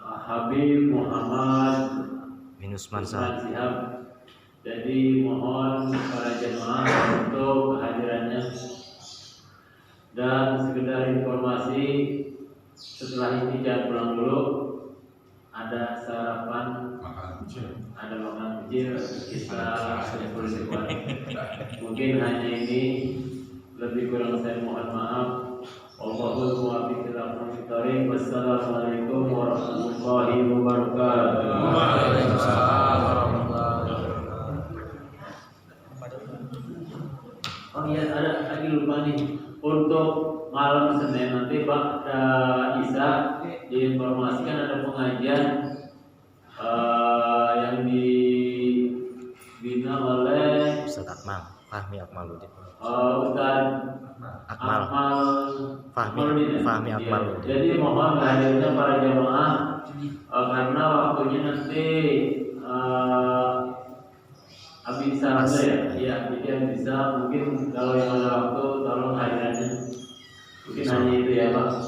Habib Muhammad bin Usman Sihab. Jadi mohon para jemaah untuk kehadirannya. Dan sekedar informasi, setelah ini jangan pulang dulu. Ada sarapan, ada makan kecil, kita kumpul-kumpul. Mungkin hanya ini, lebih kurang saya mohon maaf. Wallahul muwaffiq ila aqwamit thoriq. Wassalamualaikum warahmatullahi wabarakatuh. Waalaikumsalam warahmatullahi wabarakatuh. Oh iya, ada lagi lupa nih. Untuk malam Senin nanti Pak Isa diinformasikan ada pengajian yang dibina oleh Ustaz Akmal Fahmi Akmaluddin. Ustaz Akmal Akmaluddin. Fahmi Iya. Akmaluddin. Jadi mohon hadirnya para jemaah karena waktunya nanti Abi bisa ya, jadi yang bisa mungkin kalau yang ada waktu tolong hadirannya. Mungkin hanya itu ya Pak.